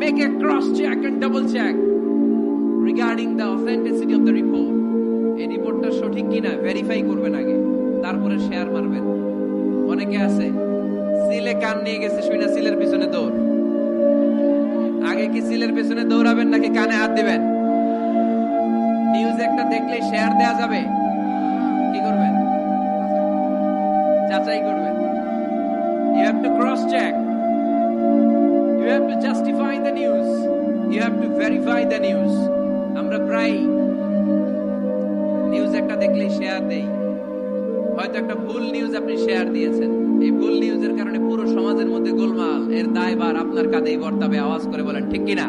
make a cross check and double check regarding the authenticity of the report. এই রিপোর্টটা সঠিক কিনা ভেরিফাই করবেন আগে, তারপরে শেয়ার মারবেন। অনেকে আছে সিলে কান নিয়ে গেছে, শুনে সিলের পিছনে দৌড়। আগে কি সিলের পিছনে দৌড়াবেন নাকি কানে হাত দিবেন? নিউজ একটা দেখলে শেয়ার দেয়া যাবে? কি করবেন? যাচাই করবেন। You have to cross check. You have to justify the news. You have to verify the news. আমরা প্রায় নিউজ একটা দেখলে শেয়ার দেই। হয়তো একটা ভুল নিউজ আপনি শেয়ার দিয়েছেন, এই ভুল নিউজের কারণে পুরো সমাজের মধ্যে গোলমাল, এর দায়ভার আপনার কাঁধেই বর্তাবে। আওয়াজ করে বলেন ঠিক কিনা?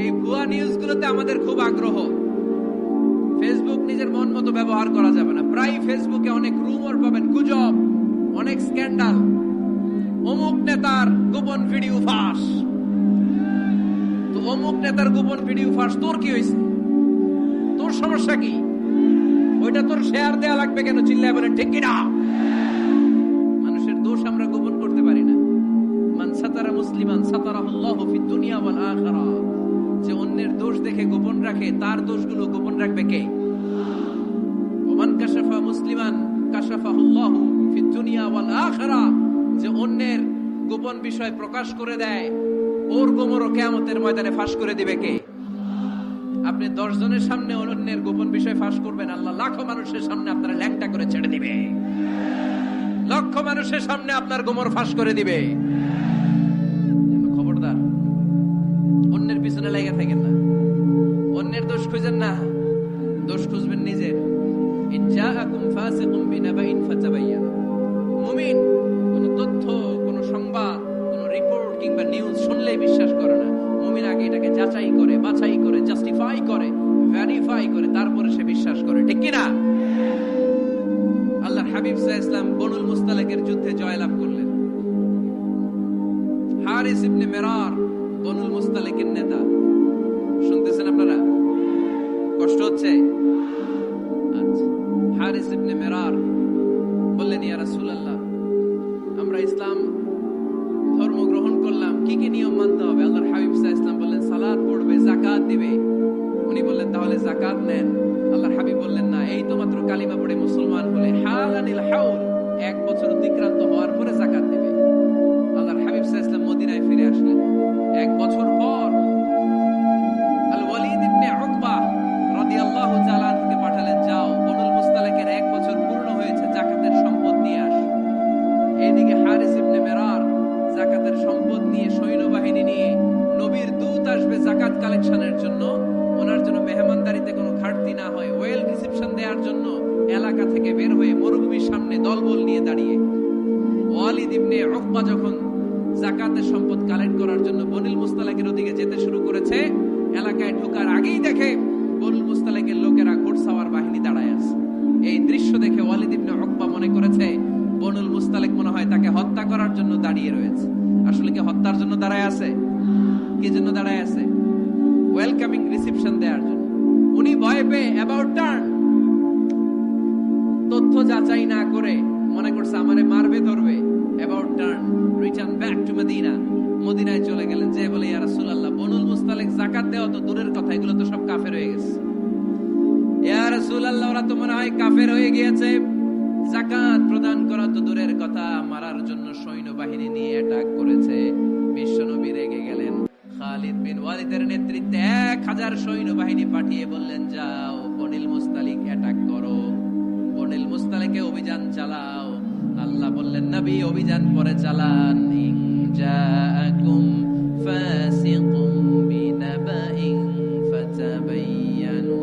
এই ভুয়া নিউজগুলোতে আমাদের খুব আগ্রহ। ফেসবুক নিজের মন মতো ব্যবহার করা যাবে না। প্রায় ফেসবুকে অনেক রুমর পাবেন, গুজব, অনেক স্ক্যান্ডাল। অমুক নেতার গোপন ভিডিও ফাঁস, তো অমুক নেতার গোপন ভিডিও ফাঁস, তোর কি হয়েছে? তোর সমস্যা কি? ওইটা তোর শেয়ার দেয়া লাগবে কেন? চিল্লায় বলেন ঠিক কিনা? মানুষের দোষ আমরা গোপন করতে পারি না। মান সাতারা মুসলিমান সাতারাহুল্লাহু ফিদ দুনিয়া ওয়াল আখিরাহ। যে অন্যের দোষ দেখে গোপন রাখে, তার দোষগুলো গোপন রাখবে কে? ওমান কাশাফা মুসলিমান কাশাফাহুল্লাহু ফিদ দুনিয়া ওয়াল আখিরাহ। যে অন্যের গোপন বিষয় প্রকাশ করে দেয়, ওর গোমরও কিয়ামতের ময়দানে ফাঁস করে দিবে কে? আপনি 10 জনের সামনে অন্যের গোপন বিষয় ফাঁস করবেন, আল্লাহ লাখো মানুষের সামনে আপনার ল্যাংটা করে ছেড়ে দিবে। লক্ষ মানুষের সামনে আপনার গোমর ফাঁস করে দিবে। খবরদার, অন্যের পিছনে লেগে থাকেন না, অন্যের দোষ খুঁজেন না, দোষ খুঁজবেন নিজের। ইন জাআকুম ফাসিকুম বিনাবাইন ফাতাবায়ানু। মুমিন কোন তথ্য, কোন সংবাদ, কোন রিপোর্ট কিংবা নিউজ শুনলেই বিশ্বাস করে না। মুমিন আগে এটাকে যাচাই করে, বাছাই করে, জাস্টিফাই করে, ভেরিফাই করে, তারপরে সে বিশ্বাস করে। ঠিক কিনা? আল্লাহর হাবিব সাল্লাল্লাহু আলাইহি ওয়াসাল্লাম বনুল মুস্তালিকের যুদ্ধে জয়লাভ করলেন। হারিস ইবনে মিরার বনুল মুস্তালিকের নেতা। শুনতেছেন আপনারা? কষ্ট হচ্ছে? আচ্ছা। হারিস ইবনে মিরার বললেন, ইয়া রাসূলুল্লাহ, আমরা ইসলাম ওয়ালিদ ইবনে উকবা যখন যাকাতের সম্পদ কালেক্ট করার জন্য বনিল মুস্তালিকের ওদিকে যেতে শুরু করেছে, এলাকায় ঢোকার আগেই দেখে বনিল মুস্তালিকের লোকেরা ঘোড়সাওয়ার বাহিনী দাঁড়ায় আছে। এই দৃশ্য দেখে ওয়ালিদ ইবনে উকবা মনে করেছে বনুল মুস্তালিক মনে হয় তাকে হত্যা করার জন্য দাঁড়িয়ে রয়েছে। আসলে কি হত্যার জন্য দাঁড়ায় আছে? কি জন্য দাঁড়ায় আছে? ওয়েলকামিং রিসেপশন দেওয়ার জন্য। উনি ভয় পেয়ে অ্যাবাউট টার্ন, তথ্য যাচাই না করে মনে করছে আমারে মারবে ধরবে, about turn return back to Medina. মদিনায় চলে গেলেন, যে বলে ইয়া রাসূলুল্লাহ বনুল মুস্তালিক যাকাত দেওয়া তো দূরের কথা, এগুলো তো সব কাফের হয়ে গেছে। ইয়া রাসূলুল্লাহ ওরা তো মনে হয় কাফের হয়ে গিয়েছে, যাকাত প্রদান করা তো দূরের কথা, মারার জন্য সৈন্যবাহিনী নিয়ে অ্যাটাক করেছে। বিশ্বনবী রেগে গেলেন। খালিদ বিন ওয়ালিদের নেতৃত্বে 1000 সৈন্যবাহিনী পাঠিয়ে বললেন, যাও বনিল মুস্তালিক অ্যাটাক করো, বনিল মুস্তালিকে অভিযান চালাও। আল্লাহ বললেন, নবী অভিযান পরে চালান। ইন জাআকুম ফাসিকুম বিনাবাইন ফাতাবায়ানু।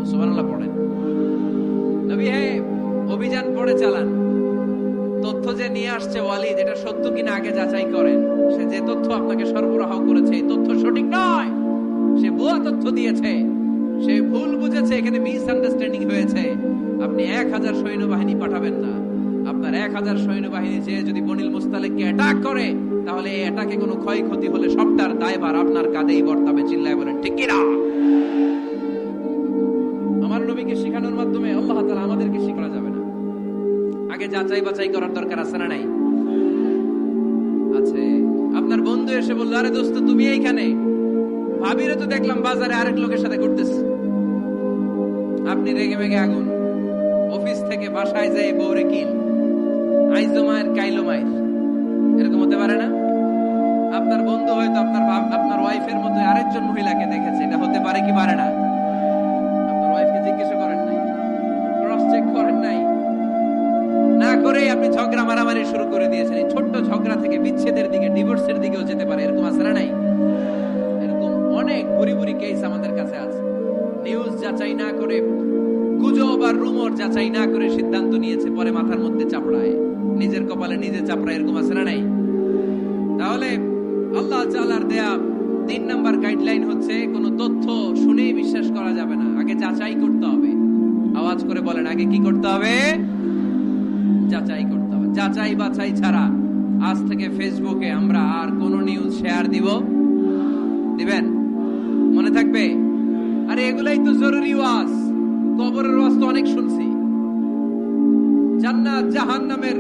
সুবহানাল্লাহ পড়েন। নবী হে অভিযান পরে চালান। তথ্য যে নিয়ে আসছে ওয়ালিদ, এটা সত্য কিনা আগে যাচাই করেন। সে যে তথ্য আপনাকে সরবরাহ করেছে এই তথ্য সঠিক নয়, সে ভুয়া তথ্য দিয়েছে, সে ভুল বুঝেছে, এখানে মিসআন্ডারস্ট্যান্ডিং হয়েছে। আপনি 1000 সৈন্যবাহিনী পাঠাবেন না। আপনার 1000 সৈন্যবাহিনী যে যদি বনিল মুস্তালিককে অ্যাটাক করে, তাহলে এই অ্যাটাকে কোনো ক্ষয়ক্ষতি হলে সবটার দায়ভার আপনার কাঁধেই বর্তাবে। চিল্লায় বলেন ঠিক কিনা? আমার নবীকে শেখানোর মাধ্যমে আল্লাহ তাআলা আমাদেরকে শেখানো যাবে না। আগে যাচাই বাছাই করার দরকার আছে না নাই? আছে। আপনার বন্ধু এসে বলল, আরে দোস্ত তুমি এইখানে, ভাবিরে তো দেখলাম বাজারে আরেক লোকের সাথে ঘুরতেছে। আপনি রেগে মেগে আগুন, অফিস থেকে বাসায় যায় বউরে কিল, আইজো মায়ের কাইলো মায়ের, এরকম হতে পারে না? আপনার বন্ধু হয়তো আপনার ওয়াইফের মতো আরেকজন মহিলাকে দেখেছে, এটা হতে পারে কি পারে না? আপনার ওয়াইফকে জিজ্ঞাসা করেন নাই, ক্রস চেক করেন নাই, না করে আপনি ঝগড়া মারামারি শুরু করে দিয়েছেন। এই ছোট্ট ঝগড়া থেকে বিচ্ছেদের দিকে, ডিভোর্সের দিকেও যেতে পারে। এরকম আছে না নাই? এরকম অনেক বুড়ি বুড়ি কেস আমাদের কাছে আছে। নিউজ যাচাই না করে, গুজব আর রুমর যাচাই না করে সিদ্ধান্ত নিয়েছে, পরে মাথার মধ্যে চাপড়ায়, নিজের কপালে নিজে চাপড়ায়। এরকম আছে না নাই? তাহলে আল্লাহ তাআলার দেয়া 3 নাম্বার গাইডলাইন হচ্ছে, কোন তথ্য শুনেই বিশ্বাস করা যাবে না, আগে যাচাই করতে হবে। আওয়াজ করে বলেন, আগে কি করতে হবে? যাচাই করতে হবে। যাচাই বাছাই ছাড়া আজ থেকে ফেসবুকে আমরা আর কোন নিউজ শেয়ার দিবেন? মনে থাকবে? আরে এগুলাই তো জরুরি ওয়াজ। কবরের ওয়াজ তো অনেক শুনছি, জান্নাত জাহান্নামের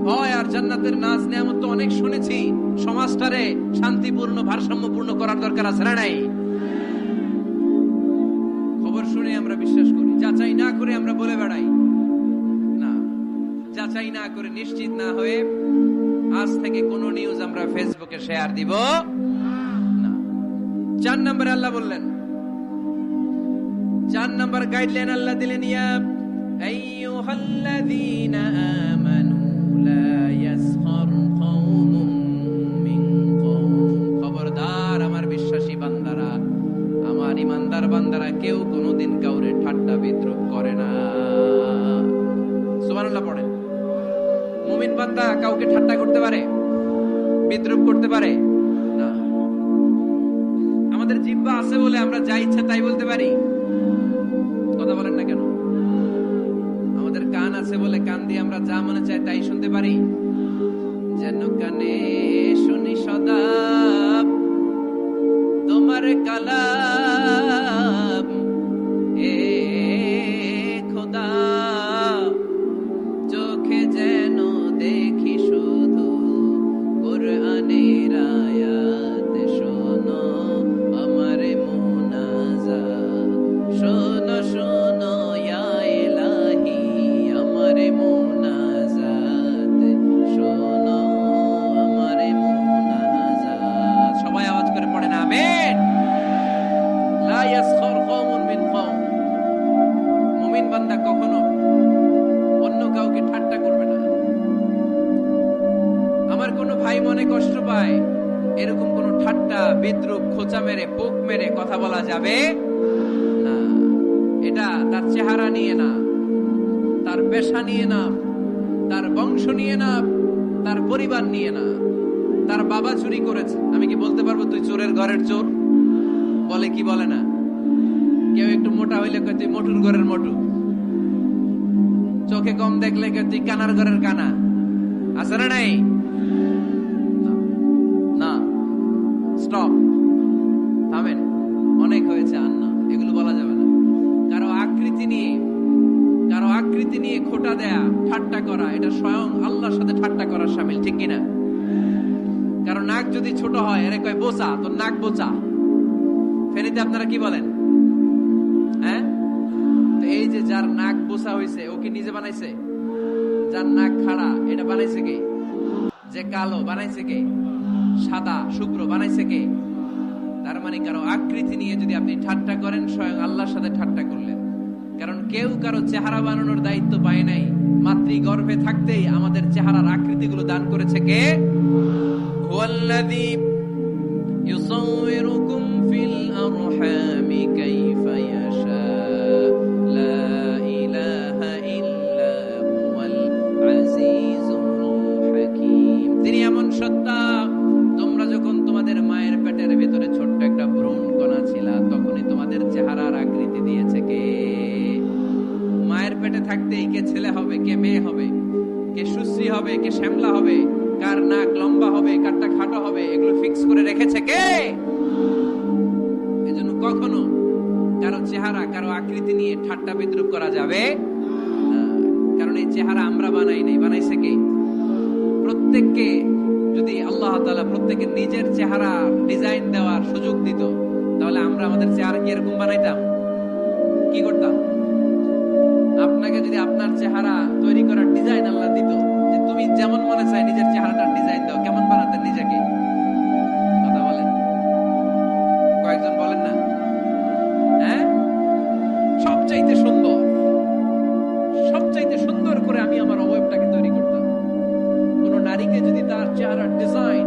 ভয় আর জান্নাতের নাজ নেয়ামত তো অনেক শুনেছি। সমাজটারে শান্তিপূর্ণ ভারসাম্যপূর্ণ করার দরকার আছে না নাই? খবর শুনে আমরা বিশ্বাস করি, যাচাই না করে আমরা বলে বেড়াই না। যাচাই না করে, নিশ্চিত না হয়ে আজ থেকে কোন নিউজ আমরা ফেসবুকে শেয়ার দিব না। 4 নম্বরে আল্লাহ বললেন, 4 নম্বর গাইডলাইন আল্লাহ দিলেন, ইয়া আইয়ুহাল্লাযীনা আমানু লা ইয়াসখার কওমুম মিন কওম। খবরদার আমার বিশ্বাসী বান্দারা, আমার ইমানদার বান্দারা, কেউ কোনোদিন কাউরে ঠাট্টা বিদ্রুপ করে না। সুবহানাল্লাহ পড়েন। মুমিন বান্দা কাউকে ঠাট্টা করতে পারে, বিদ্রুপ করতে পারে না। আমাদের জিহ্বা আছে বলে আমরা যা ইচ্ছা তাই বলতে পারি। কথা বলেন না কেন? আমাদের কান আছে বলে কান দিয়ে আমরা যা মনে চাই তাই শুনতে পারি। যেন কানে শুনি সদা তোমার কালাম, এ খোদা চোখে যেন দেখি শুধু কোরআনের আয়াত। শোনো আমার মুনাজাত, শোনো শোনো ইয়া ইলাহি আমার মুনাজাত, শোনো আমার মুনাজাত। সবাই আওয়াজ করে পড়েন আমিন। লা ইয়াসখার কওমুন মিন কওম। মুমিন বান্দা কখনো অন্য কাউকে ঠাট্টা করবে না। আমার কোনো ভাই মনে কষ্ট পায়, এরকম কোন ঠাট্টা বিদ্রুপ খোঁচা মেরে পোক মেরে কথা বলা যাবে না। এটা তার চেহারা নিয়ে না, তার পেশা নিয়ে না, তার বংশ নিয়ে না, তার পরিবার নিয়ে না, তার বাবা চুরি করেছে। আমি কি বলতে পারবো তুই চোরের ঘরের চোর? বলে কি বলে না? কেউ একটু মোটা হইলে কয় তুই মোটুর ঘরের মোটু, চোখে কম দেখলে কয় তুই কানার ঘরের কানা। আছে না নাই? না, স্টপ, থামেন, অনেক হয়েছে, আর না, এগুলো বলা যাবে না। কারো আকৃতি নিয়ে খোটা দেয়া, ঠাট্টা করা, এটা স্বয়ং আল্লাহর সাথে ঠাট্টা করার শামিল, ঠিক কিনা? কারণ নাক যদি ছোট হয়, এর কয় বোচা, তোর নাক বোচা। ফেনীতে আপনারা কি বলেন? হ্যাঁ, তো এই যে যার নাক বোচা হয়েছে, ও কি নিজে বানাইছে? যার নাক খাড়া, এটা বানাইছে কে? যে কালো, বানাইছে কে? সাদা শুভ্র, বানাইছে কে? তার মানে কারো আকৃতি নিয়ে যদি আপনি ঠাট্টা করেন, স্বয়ং আল্লাহর সাথে ঠাট্টা করলেন। কারণ কেউ কারো চেহারা বানানোর দায়িত্ব পায় নাই। মাতৃগর্ভে থাকতেই আমাদের চেহারার আকৃতিগুলো দান করেছে কে? হুয়াল্লাযী ইউসাউবিরুকুম ফিল আরহামি কাইফা ইয়াশা লা ইলাহা ইল্লা হুয়াল আজিজুল হাকীম। তিনি এমন সত্তা, তোমরা যখন তোমাদের মায়ের পেটের ভিতরে ছোট্ট একটা ভ্রূণ কণা ছিল, তখনই তোমাদের চেহারার আকৃতি দিয়েছে কে? মায়ের পেটে থাকতেই কে ছেলে হবে, কে মেয়ে হবে, কে সুশ্রী হবে, কে শ্যামলা হবে, কার নাক লম্বা হবে, কারটা খাটো হবে, এগুলো ফিক্স করে রেখেছে কে? এজন্য কখনো কারো চেহারা, কারো আকৃতি নিয়ে ঠাট্টা বিদ্রুপ করা যাবে না। কারণ এই চেহারা আমরা বানাই নাই, বানাইছে কে? প্রত্যেককে যদি আল্লাহ তাআলা প্রত্যেকের নিজের চেহারা ডিজাইন দেওয়ার সুযোগ দিত, তাহলে আমরা আমাদের চেহারা কি এরকম বানাইতাম? কি করতাম? আপনাকে যদি আপনার চেহারা তৈরি করার ডিজাইন আল্লাহ দিত, যে তুমি যেমন মনে চাই নিজের চেহারাটার ডিজাইন দাও, কেমন বানাতেন নিজেকে? কথা বলেন, কয়েকজন বলেন না? হ্যাঁ, সবচাইতে সুন্দর করে আমি আমার অবয়বটাকে তৈরি করতাম। কোন নারীকে যদি তার চেহারার ডিজাইন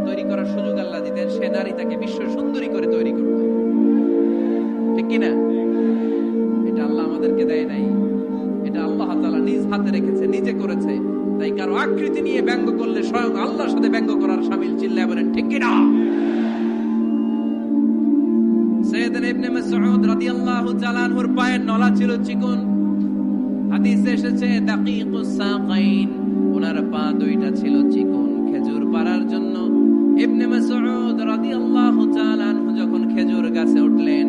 তৈরি করার সুযোগ আল্লাহ দিতেন, সে নারী তাকে বিশ্ব সুন্দরী করে তৈরি করত, ঠিক কিনা? এটা আল্লাহ আমাদেরকে দেয় নাই, এটা আল্লাহ তাআলা নিজ হাতে রেখেছে, নিজে করেছে। তাই কারো আকৃতি নিয়ে ব্যঙ্গ করলে স্বয়ং আল্লাহর সাথে ব্যঙ্গ করার শামিল। চিল্লায় বলেন ঠিক কিনা? সাইয়েদনা ইবনে মাসউদ রাদিয়াল্লাহু তাআলা আনহুর পায়ের নলা ছিল চিকন। হাদিসে এসেছে দাকিকুস সাকাইন, ওনার পা দুইটা ছিল চিকন খেজুর পাড়ার জন্য। ইবনে মাসউদ রাদিয়াল্লাহু তাআলা আনহু যখন খেজুর গাছে উঠলেন,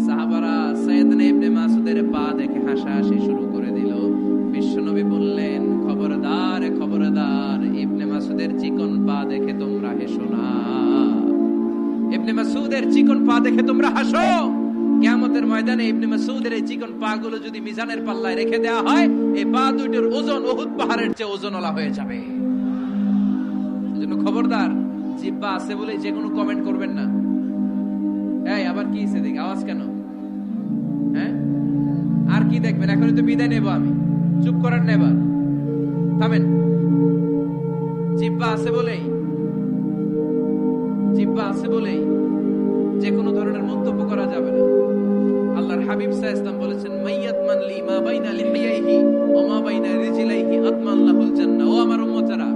সাহাবারা সাইয়েদনা ইবনে মাসউদের পা দেখে হাসাহাসি শুরু করে দিল। বিশ্বনবী বললেন, খবরদার খবরদার, ইবনে মাসউদের চিকন পা দেখে তোমরা হেসো না। ইবনে মাসউদের চিকন পা দেখে তোমরা হাসো। কিয়ামতের ময়দানে ইবনে মাসউদের এই চিকন পা গুলো যদি মিজানের পাল্লায় রেখে দেওয়া হয়, এই পা দুইটার ওজন উহুদ পাহাড়ের চেয়ে ওজনওয়ালা হয়ে যাবে। এজন্য খবরদার, জিহ্বা আছে বলে যে কোনো কমেন্ট করবেন না। এই আবার কি হইছে দেখি, আওয়াজ কেন? হ্যাঁ, আর কি দেখবেন? এখনই তো বিদায় নেব আমি, চুপ করেন না, এবার থামেন। জিহ্বা আছে বলেই যে কোনো ধরনের মন্তব্য করা যাবে না। আল্লাহর হাবিব সাল্লাল্লাহু আলাইহি ওয়াসাল্লাম বলেছেন, মাইয়াতমান লি মা বাইনা লিহিয়াইহি ওয়া মা বাইনা রিজলাইহি আতমান লাহুল জান্নাহ। ও আমার উম্মতেরা,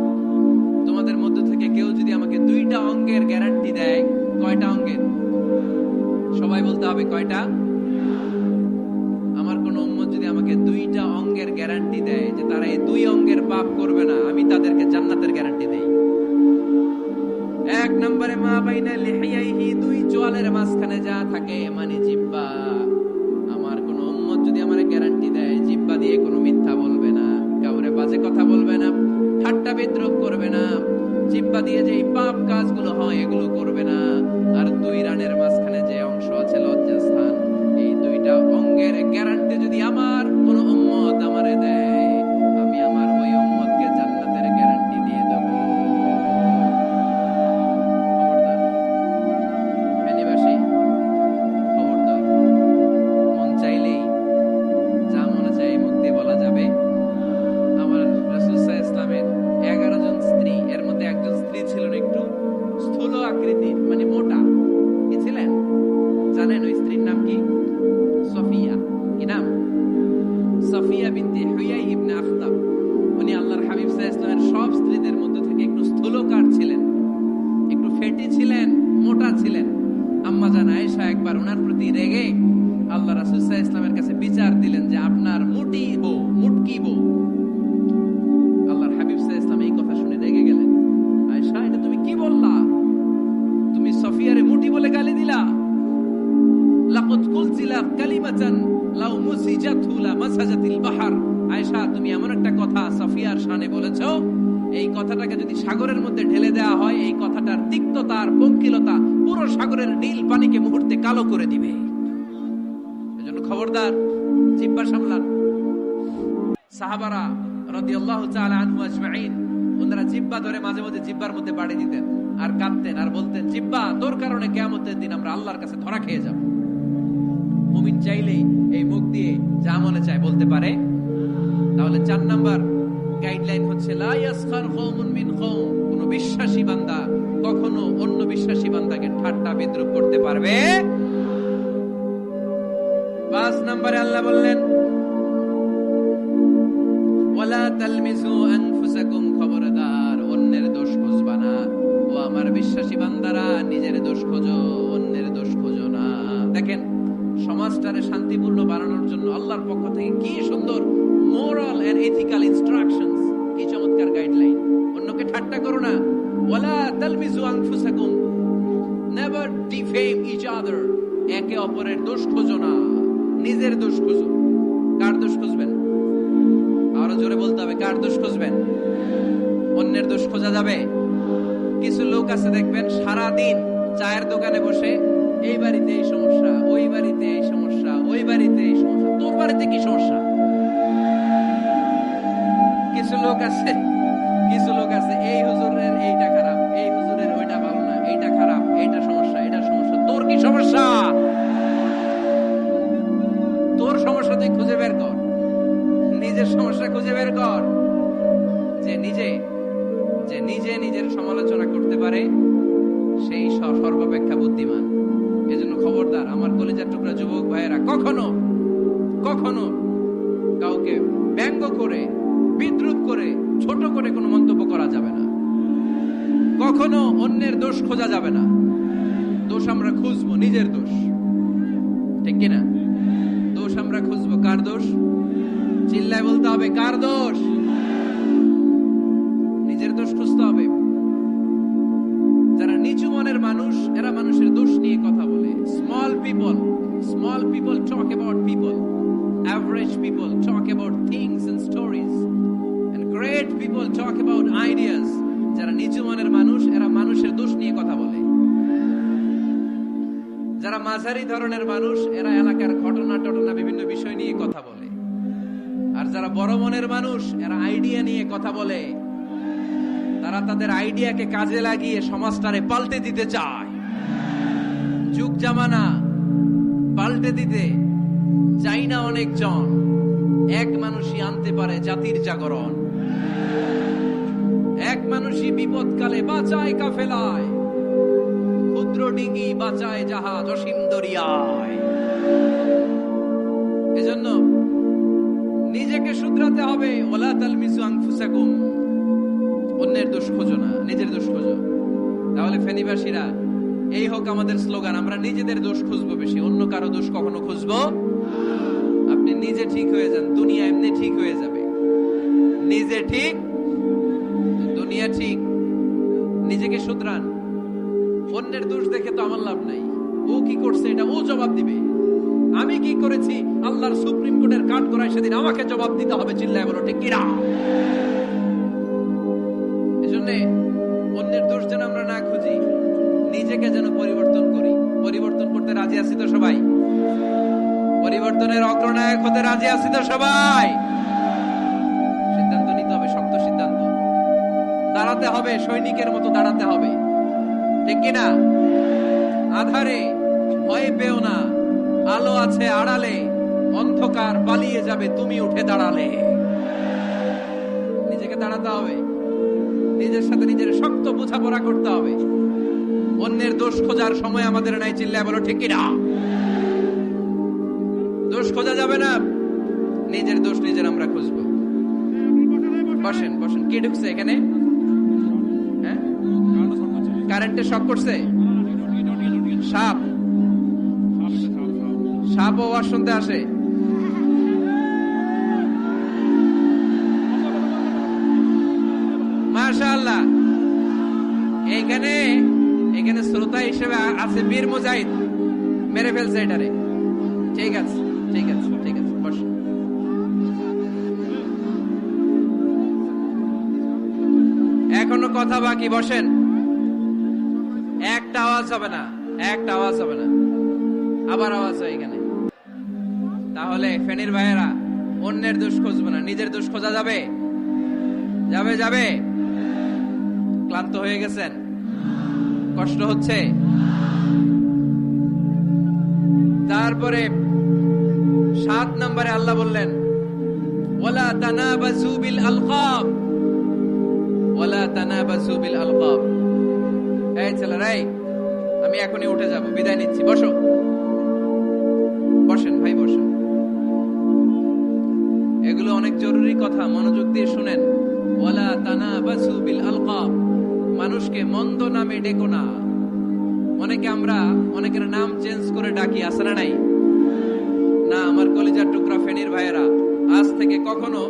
তোমাদের মধ্য থেকে কেউ যদি আমাকে দুইটা অঙ্গের গ্যারান্টি দেয়, কয়টা অঙ্গের? সবাই বলতে হবে কয়টা? আমার কোন উম্মত যদি আমাকে দুইটা অঙ্গের গ্যারান্টি দেয় যে তারা এই দুই অঙ্গের পাপ করবে না, আমি তাদেরকে জান্নাতের গ্যারান্টি দেই। এক নম্বরে মা বাইনা লিহিয়াইহি, দুই চোয়ালের মাঝখানে যা থাকে, মানে জিহ্বা। আমার কোন উম্মত যদি আমারে গ্যারান্টি দেয় জিহ্বা দিয়ে কোনো মিথ্যা বলবে না, কাউরে বাজে কথা বলবে না, ঠাট্টা বিদ্রূপ করবে না, জিহ্বা দিয়ে যে পাপ কাজগুলো হয় এগুলো করবে না, আর দুই রানের মাঝখানে যে অংশ আছে লজ্জাস্থান, এই দুইটা অঙ্গের গ্যারান্টি যদি আমার কোন উম্মত আমারে দেয়, আমি আমার ওই উম্মতকে জান্নাতের গ্যারান্টি দিয়ে দেব। খবরদার, মন চাইলেই যা মনে চাই মুখ দিয়ে বলা যাবে। আমার রাসূল সাল্লাল্লাহু আলাইহি ওয়াসাল্লামের 11 জন স্ত্রী, এর মধ্যে একজন স্ত্রী ছিলেন একটু স্থূল আকৃতির, মানে মোটা। কি ছিলেন জানেন? ওই স্ত্রীর নাম কি? সফিয়া। কি নাম? কালিমাতান লাউ মুসিজাতু লা মাসাজাতিল বাহর। আয়েশা, তুমি এমন একটা কথা সাফিয়ার শানে বলেছো, এই কথাটাকে যদি সাগরের মধ্যে ঢেলে দেওয়া হয়, এই কথাটার তিক্ততা আর পঙ্কিলতা পুরো সাগরের নীল পানিকে মুহূর্তে কালো করে দিবে। এজন্য খবরদার, জিহ্বা সামলান। সাহাবারা রাদিয়াল্লাহু তাআলা আনহু আজমাইন, ওনারা জিহ্বা ধরে মাঝে মাঝে জিহ্বার মধ্যে বাড়ি দিতেন আর কাঁদতেন আর বলতেন, জিহ্বা, তোর কারণে কিয়ামতের দিন আমরা আল্লাহর কাছে ধরা খেয়ে যাব। মুমিন চাইলেই এই মুখ দিয়ে যা মনে চায় বলতে পারে। তাহলে 4 নাম্বার গাইডলাইন হচ্ছে লা ইয়াসখার কওমুন মিন কওম, কোন বিশ্বাসী বান্দা কখনো অন্য বিশ্বাসী বান্দাকে ঠাট্টা বিদ্রূপ করতে পারবে। 5 নম্বরে আল্লাহ বললেন ওয়ালা তালমিজু আনফুসাকুম, খবরদার অন্যের দোষ খুঁজবা না। ও আমার বিশ্বাসী বান্দারা, নিজের দোষ খোঁজো, অন্যের দোষ খোঁজো না। দেখেন, সমাজটারে শান্তিপূর্ণ বানানোর জন্য আল্লাহর পক্ষ থেকে কি সুন্দর মোরাল এন্ড এথিক্যাল ইনস্ট্রাকশনস, কি চমৎকার গাইডলাইন। অন্যকে ঠাট্টা করো না। ওয়ালা তালমিজু আনফুসাকুম, নেভার ডিফেম ইচ আদার, একে অপরের দোষ খোঁজো না, নিজের দোষ খোঁজো। কার দোষ খুঁজবেন? আরো জোরে বলতে হবে, কার দোষ খুঁজবেন? অন্যের দোষ খোঁজা যাবে? কিছু লোক আছে দেখবেন সারা দিন চায়ের দোকানে বসে, এই বাড়িতে এই সমস্যা, ওই বাড়িতে এই সমস্যা, ওই বাড়িতে এই সমস্যা, তোর বাড়িতে কি সমস্যা? কিছু লোক আছে এই হুজুরের এইটা খারাপ, এই হুজুরের ওইটা ভালো না, এইটা খারাপ, এইটা সমস্যা, এটা সমস্যা। তোর কি সমস্যা? তোর সমস্যা তুই খুঁজে বের কর, নিজের সমস্যা খুঁজে বের কর। যে নিজে নিজের সমালোচনা করতে পারে সেই সর্বাপেক্ষা বুদ্ধিমান। এজন্য খবরদার আমার কলিজার টুকরা যুবক ভাইয়েরা, কখনো কখনো কাউকে ব্যঙ্গ করে, বিদ্রূপ করে, ছোট করে কোনো মন্তব্য করা যাবে না। কখনো অন্যের দোষ খোঁজা যাবে না। দোষ আমরা খুঁজবো, নিজের দোষ, ঠিক কিনা? দোষ আমরা খুঁজবো। কার দোষ? চিল্লায় বলতে হবে, কার দোষ? নিজের দোষ খুঁজতে হবে। যারা নিচু মনের মানুষ, এরা মানুষের দোষ নিয়ে কথা বলে। Small people talk about people, average people talk about things and stories, and great people talk about ideas. যারা নিচু মনের মানুষ, এরা মানুষের দোষ নিয়ে কথা বলে। যারা মাঝারি ধরনের মানুষ, এরা এলাকার ঘটনা বিভিন্ন বিষয় নিয়ে কথা বলে। আর যারা বড় মনের মানুষ, এরা আইডিয়া নিয়ে কথা বলে। তারা তাদের আইডিয়াকে কাজে লাগিয়ে সমাজটারে পাল্টে দিতে চায়। যুগ জামানা পাল্টে দিতে চাই না অনেকজন, এক মানুষই আনতে পারে জাতির জাগরণ। এক মানুষই বিপদকালে বাঁচায় কাফেলায়, ক্ষুদ্র ডিঙ্গি বাঁচায় জাহাজ অসীম দরিয়ায়। এজন্য নিজেকে শুধরাতে হবে। ওয়ালা তালমিজু আনফুসাকুম, অন্যের দোষ খোঁজো না, নিজের দোষ খোঁজো। তাহলে ফেনীবাসীরা, এই হোক আমাদের স্লোগান, আমরা নিজেদের দোষ খুঁজবো বেশি, অন্য কারো দোষ কখনো খুঁজবো। আপনি নিজে ঠিক হয়ে যান, দুনিয়া এমনি ঠিক হয়ে যাবে। নিজে ঠিক, দুনিয়া ঠিক। নিজেকে শুধরান। অন্যের দোষ দেখে তো আমার লাভ নাই। ও কি করছে এটা ও জবাব দিবে, আমি কি করেছি আল্লাহর সুপ্রিম কোর্টের কাঠ করায় সেদিন আমাকে জবাব দিতে হবে। চিল্লায় বলো ঠিক কিনা? এজন্য অন্যের দোষ যেন আমরা না খুঁজি, নিজেকে যেন পরিবর্তন করি। পরিবর্তন করতে রাজি আছি তো সবাই? পরিবর্তনের অগ্রনায়ক হতে রাজি আছি তো সবাই? সিদ্ধান্ত নিতে হবে, শক্ত সিদ্ধান্ত। দাঁড়াতে হবে, সৈনিকের মতো দাঁড়াতে হবে, ঠিক কিনা? আধারে ভয় পেও না, আলো আছে আড়ালে, অন্ধকার পালিয়ে যাবে তুমি উঠে দাঁড়ালে। নিজেকে দাঁড়াতে হবে, নিজের সাথে নিজের শক্ত বোঝাপড়া করতে হবে। অন্যের দোষ খোঁজার সময় আমাদের নাই। চিল্লায় বলো ঠিক কিনা? দোষ খোঁজা যাবে না, নিজের দোষ নিজের আমরা খুঁজবো। বসেন বসেন। কে ঢুকছে এখানে? হ্যাঁ, কারেন্টে শক করছে। সাপ, সাপ আওয়াজ শুনতে আসে। মাশাআল্লাহ। এখানে শ্রোতা হিসেবে আছে বীর মুজাহিদ, মেরে ফেলছে এটারে। ঠিক আছে, ঠিক আছে, ঠিক আছে, বসেন। এখনো কথা বাকি, বসেন। একটা আওয়াজ হবে না, একটা আওয়াজ হবে না। আবার আওয়াজ হয় এখানে। তাহলে ফেনীর ভাইয়েরা অন্যের দোষ খুঁজবে না, নিজের দোষ খোঁজা যাবে? যাবে, যাবে। ক্লান্ত হয়ে গেছেন? কষ্ট হচ্ছে? তারপরে 7 নম্বরে আল্লাহ বললেন, ওয়ালা তানাবাজু বিল আলকাব, ওয়ালা তানাবাজু বিল আলকাব। এই ছেলেরা, আমি এখনই উঠে যাব, বিদায় নিচ্ছি, বসো। বসেন ভাই, বসেন। এগুলো অনেক জরুরি কথা, মনোযোগ দিয়ে শুনেন। ওয়ালা তানাবাজু বিল আলকাব, মানুষকে মন্দ নামে ডেকো না। আমরা অনেকের নাম চেঞ্জ করে ডাকি, আছে না নাই? না, আমার কলিজার টুকরা ফেনীর ভাইয়েরা, আজ থেকে কখনো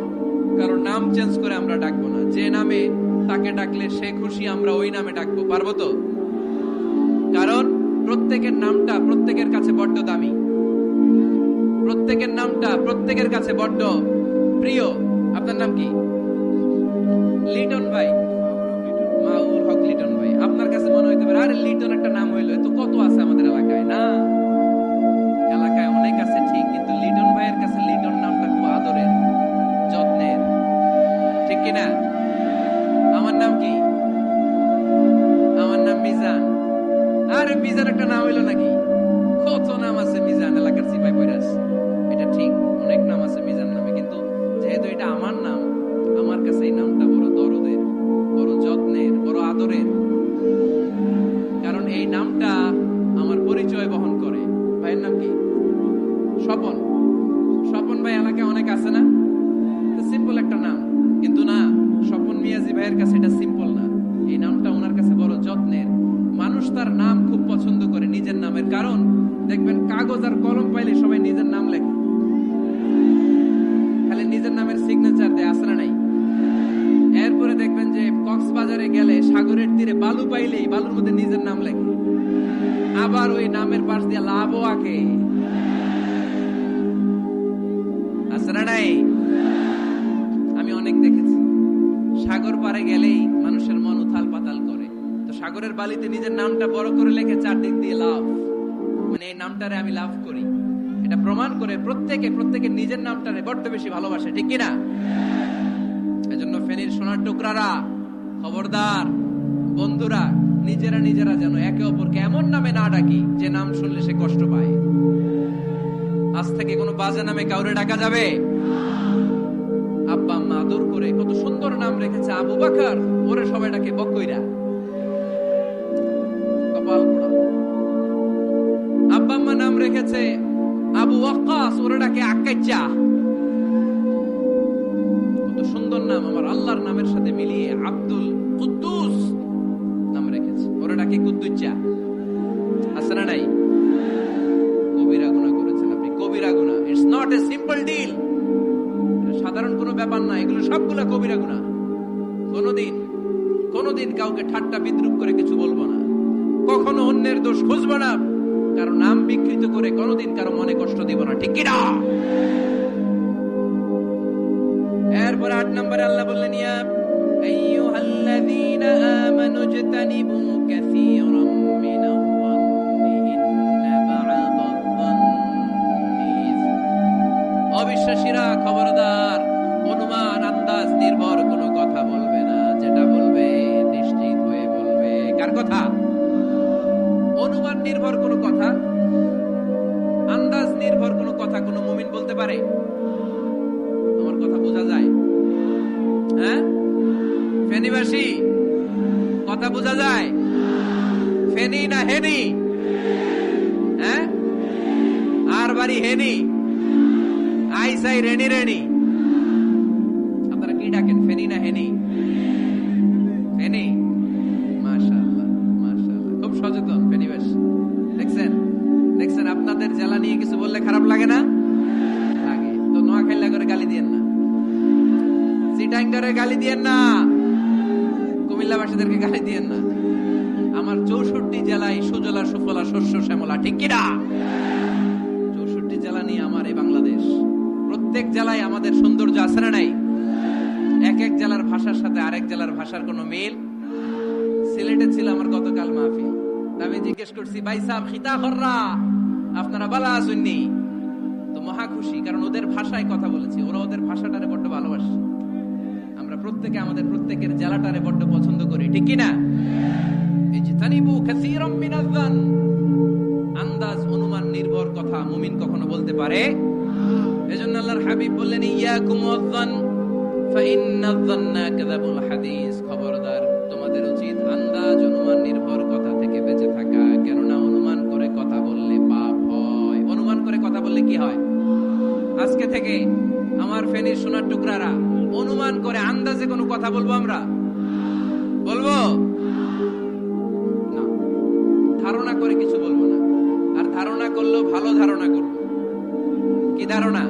কারো নাম চেঞ্জ করে আমরা ডাকবো না। যে নামে তাকে ডাকলে সে খুশি, আমরা ওই নামে ডাকবো, পারবো তো? কারণ প্রত্যেকের নামটা প্রত্যেকের কাছে বড্ড দামি, প্রত্যেকের নামটা প্রত্যেকের কাছে বড্ড প্রিয়। আপনার নাম কি? লিটন ভাই, মাউল হক লিটন ভাই। আপনার কাছে মনে হইতে পারে, আরে লিটন একটা নাম হইলো, তো কত আছে আমাদের এলাকায়। না, এলাকায় অনেক আছে ঠিক, কিন্তু লিটন ভাইয়ের কাছে লিটন নামটা খুব আদরের, যত্নের, ঠিক কিনা? আমার নাম কি? আমার নাম মিজান। আরে মিজান একটা নাম হইলো নাকি? কত নাম আছে মিজান, এলাকার সিপাই বৈরাস। এটা ঠিক, অনেক নাম আছে মিজান নামে, কিন্তু যেহেতু এটা আমার নাম, আমার কাছে এই নামটা বড় দরদের, বড় যত্নের, বড় আদরের। কারণ এই নামটা আমার পরিচয় বহন করে। ভাইয়ের নাম কি? স্বপন। স্বপন ভাই এলাকায় অনেক আছে না? সিম্পল একটা নাম, কিন্তু না, স্বপন মিয়াজি ভাইয়ের কাছে এটা সিম্পল না। এই নামটা ওনার কাছে বড় যত্নের। মানুষ তার নাম খুব পছন্দ করে নিজের নামের, কারণ দেখবেন কাগজ আর কলম পাইলে সবাই নিজের নাম লেখে, খালি নিজের নামের সিগনেচার দেয়, আছে না নাই? এরপরে দেখবেন যে কক্সবাজারে গেলে সাগরের তীরে বালু পাইলেই বালুর মধ্যে নিজের নাম লেখে, আবার ওই নামের পাশ দিয়ে লাভও আঁকে, আছে না নাই? আমি অনেক দেখেছি, সাগর পারে গেলেই মানুষের মন উথাল পাতাল করে। তো সাগরের বালিতে নিজের নামটা বড় করে লেখে চারদিক দিয়ে লাভ, মানে এই নামটারে আমি লাভ করি। এটা প্রমাণ করে প্রত্যেকে নিজের নামটারে বড্ড বেশি ভালোবাসে, ঠিক কিনা? এজন্য ফেনীর সোনার টুকরারা, খবরদার বন্ধুরা, নিজেরা যেন একে অপরকে এমন নামে না ডাকি যে নাম শুনলে সে কষ্ট পায়। আজ থেকে কোনো বাজে নামে কাউরে ডাকা যাবে? আব্বা আম্মা আদর করে কত সুন্দর নাম রেখেছে, আবু বকর, ওরে সবাই ডাকে বকইরা, কপাল পোড়া। আব্বা আম্মা নাম রেখেছে আবু ওয়াক্কাস, ওরে ডাকে আক্কাইচা। কত সুন্দর নাম আমার আল্লাহর নামের সাথে মিলিয়ে। আব্দুল কুদ্দুস নাম রেখেছে, ওরে ডাকে কুদ্দুচ্চা, আছে না নাই? কবিরা গুনাহ করেছেন আপনি, কবিরা গুনাহ। It's not a simple deal, সাধারণ কোনো ব্যাপার না, এগুলো সবগুলা কবিরা গুনাহ। কোনোদিন কাউকে ঠাট্টা বিদ্রুপ করে কিছু বলবো না, কখনো অন্যের দোষ খুঁজবো না, কারো নাম বিকৃত করে কোনোদিন কারো মনে কষ্ট দিব না, ঠিক কি না? এরপর 8 নম্বরে আল্লাহ বললেন, ইয়া আইয়ুহাল্লাযীনা আমানু ইজতানিবু কাসীরাম মিনায-যন্নি ইন্না বা'দায-যন্নি। অবিশ্বাসীরা খবরদার, অনুমান আন্দাজ নির্ভর কোনো কথা বলবে না, যেটা বলবে নিশ্চিত হয়ে বলবে। কার কথা? অনুমান নির্ভর কোনো কথা, আন্দাজ নির্ভর কোনো কথা কোনো মুমিন বলতে পারে? আমার কথা বোঝা যায়? হ্যাঁ ফেনীবাসী, কথা বোঝা যায়? ফেনী না হেনি? হ্যাঁ, আর বাড়ি হেনি, আইসাই রেনি রেনি। আপনারা কি ডাকেন, ফেনী না হেনি? ফেনী। মাশাআল্লাহ, মাশাআল্লাহ, খুব সচেতন ফেনীবাসী। দেখছেন আপনাদের জেলা নিয়ে কিছু বললে খারাপ লাগে না? লাগে তো। নোয়াখালী করে গালি দিয়েন না, চিটাঙ্গারে গালি দিয়েন না, কুমিল্লাবাসীদেরকে গালি দিয়েন না। আমার 64 জেলায় সুজলা সুফলা শস্য শ্যামলা, ঠিক কিনা? 64 জেলা প্রত্যেক জেলায় আমাদের সৌন্দর্য আছে না নাই? এক এক জেলার ভাষার সাথে আরেক জেলার ভাষার কোনো মিল। সিলেটে ছিল আমার গতকাল মাহফিল, আমি জিজ্ঞেস করছি ভাই সাহেব খিতা খররা আপনারা বালা আসুননি? তো মহা খুশি, কারণ ওদের ভাষায় কথা বলেছি, ওরা ওদের ভাষাটারে বড্ড ভালোবাসে। আমরা প্রত্যেকে আমাদের প্রত্যেকের জেলাটারে বড্ড পছন্দ করি, ঠিক কিনা? ইজতানিবু কাসীরাম মিনাজ যান, আন্দাজ অনুমান নির্ভর কথা মুমিন কখনো বলতে পারে। এজন্য আল্লাহর হাবিব বললেন ইয়াকুম ওয়াযান ফাইন্নায যান্না কাযাবুল হাদিস, খবরদার তোমাদের উচিত আন্দাজ অনুমান নির্ভর কথা থেকে বেঁচে থাকা, কেননা অনুমান করে কথা বললে পাপ হয়। অনুমান করে কথা বললে কি হয়? আজকে থেকে আমার ফেনীর সোনার টুকরারা অনুমান করে আন্দাজে কোনো কথা বলবো আমরা? বলবো না, ধারণা করে কিছু বলবো না। আর ধারণা করলেও ভালো ধারণা করবো। কি ধারণা?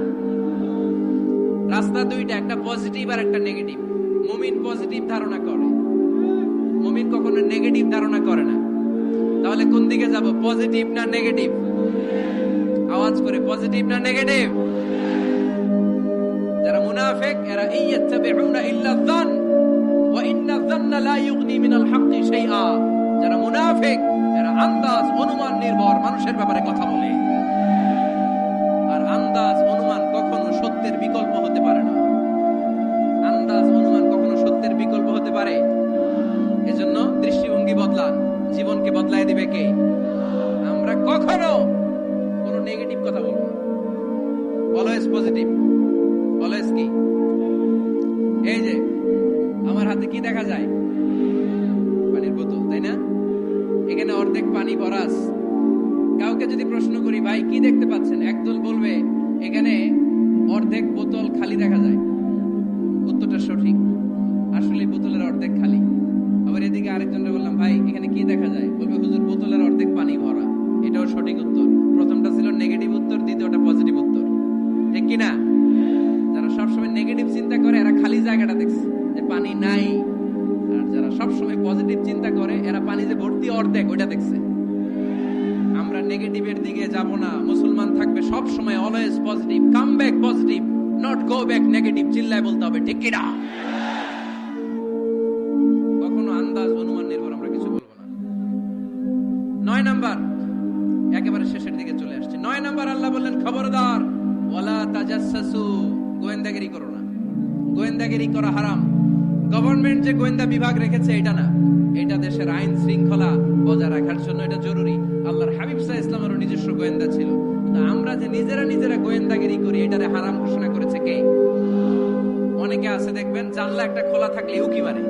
রাস্তা দুইটা, একটা পজিটিভ আর একটা নেগেটিভ। মুমিন পজিটিভ ধারণা করে, মুমিন কখনো নেগেটিভ ধারণা করে না। তাহলে কোন দিকে যাব, পজিটিভ না নেগেটিভ? আওয়াজ করে, পজিটিভ না নেগেটিভ? যারা মুনাফিক এরা ইয়াত্তাবিউনা ইল্লা যান ওয়া ইন্না যান্না লা ইউগনি মিনাল হাক্কি শাইআ। যারা মুনাফিক এরা আন্দাজ অনুমান নির্ভর মানুষের ব্যাপারে কথা বলে। আর আন্দাজ অনুমান কখনো সত্যের বিকল্প হতে পারে না। আন্দাজ অনুমান কখনো সত্যের বিকল্প হতে পারে? এজন্য দৃষ্টিভঙ্গি বদলান, জীবনকে বদলায় দিবে কে? আমরা কখনো কোনো নেগেটিভ কথা বলবো না, অলওয়েজ পজিটিভ। অলওয়েজ কি? এই যে আমার হাতে কি দেখা যায়? পানির বোতল, তাই না? এখানে অর্ধেক পানি ভরা। কাউকে যদি প্রশ্ন করি ভাই কি দেখতে পাচ্ছেন, একদল বলবে এখানে অর্ধেক বোতল খালি দেখা যায়। উত্তরটা সঠিক, আসলে বোতলের অর্ধেক খালি। আবার এদিকে আরেকজনকে বললাম ভাই এখানে কি দেখা যায়, বলবে হুজুর বোতলের অর্ধেক পানি ভরা। এটাও সঠিক উত্তর। প্রথমটা ছিল নেগেটিভ উত্তর, দ্বিতীয়টা পজিটিভ উত্তর, ঠিক কিনা? যারা সবসময় নেগেটিভ চিন্তা করে এরা খালি জায়গাটা দেখছে যে পানি নাই, আর যারা সবসময় পজিটিভ চিন্তা করে এরা পানি যে ভর্তি অর্ধেক ওইটা দেখছে। আমরা নেগেটিভের দিকে যাব না, মুসলমান থাকবে সব সময় always positive. Come back positive, not go back negative. চিল্লায় বলতে হবে, ঠিক কিনা? কখনো আন্দাজ অনুমান নির্ভর আমরা কিছু বলবো না। 9 নাম্বার, একেবারে শেষের দিকে চলে আসছে। 9 নাম্বার আল্লাহ বললেন খবরদার ওয়ালা তাজাসসু, গোয়েন্দাগিরি করো না। গোয়েন্দাগিরি করা হারাম। গভর্নমেন্ট যে গোয়েন্দা বিভাগ রেখেছে এটা না, এটা দেশের আইন শৃঙ্খলা বজায় রাখার জন্য এটা জরুরি। আল্লাহর হাবিব সাল্লাল্লাহু আলাইহি ওয়াসাল্লামেরও নিজস্ব গোয়েন্দা ছিল। কিন্তু আমরা যে নিজেরা গোয়েন্দাগিরি করি এটারে হারাম ঘোষণা করেছে কে? অনেকে আছে দেখবেন জানলা একটা খোলা থাকলে উকি মারে।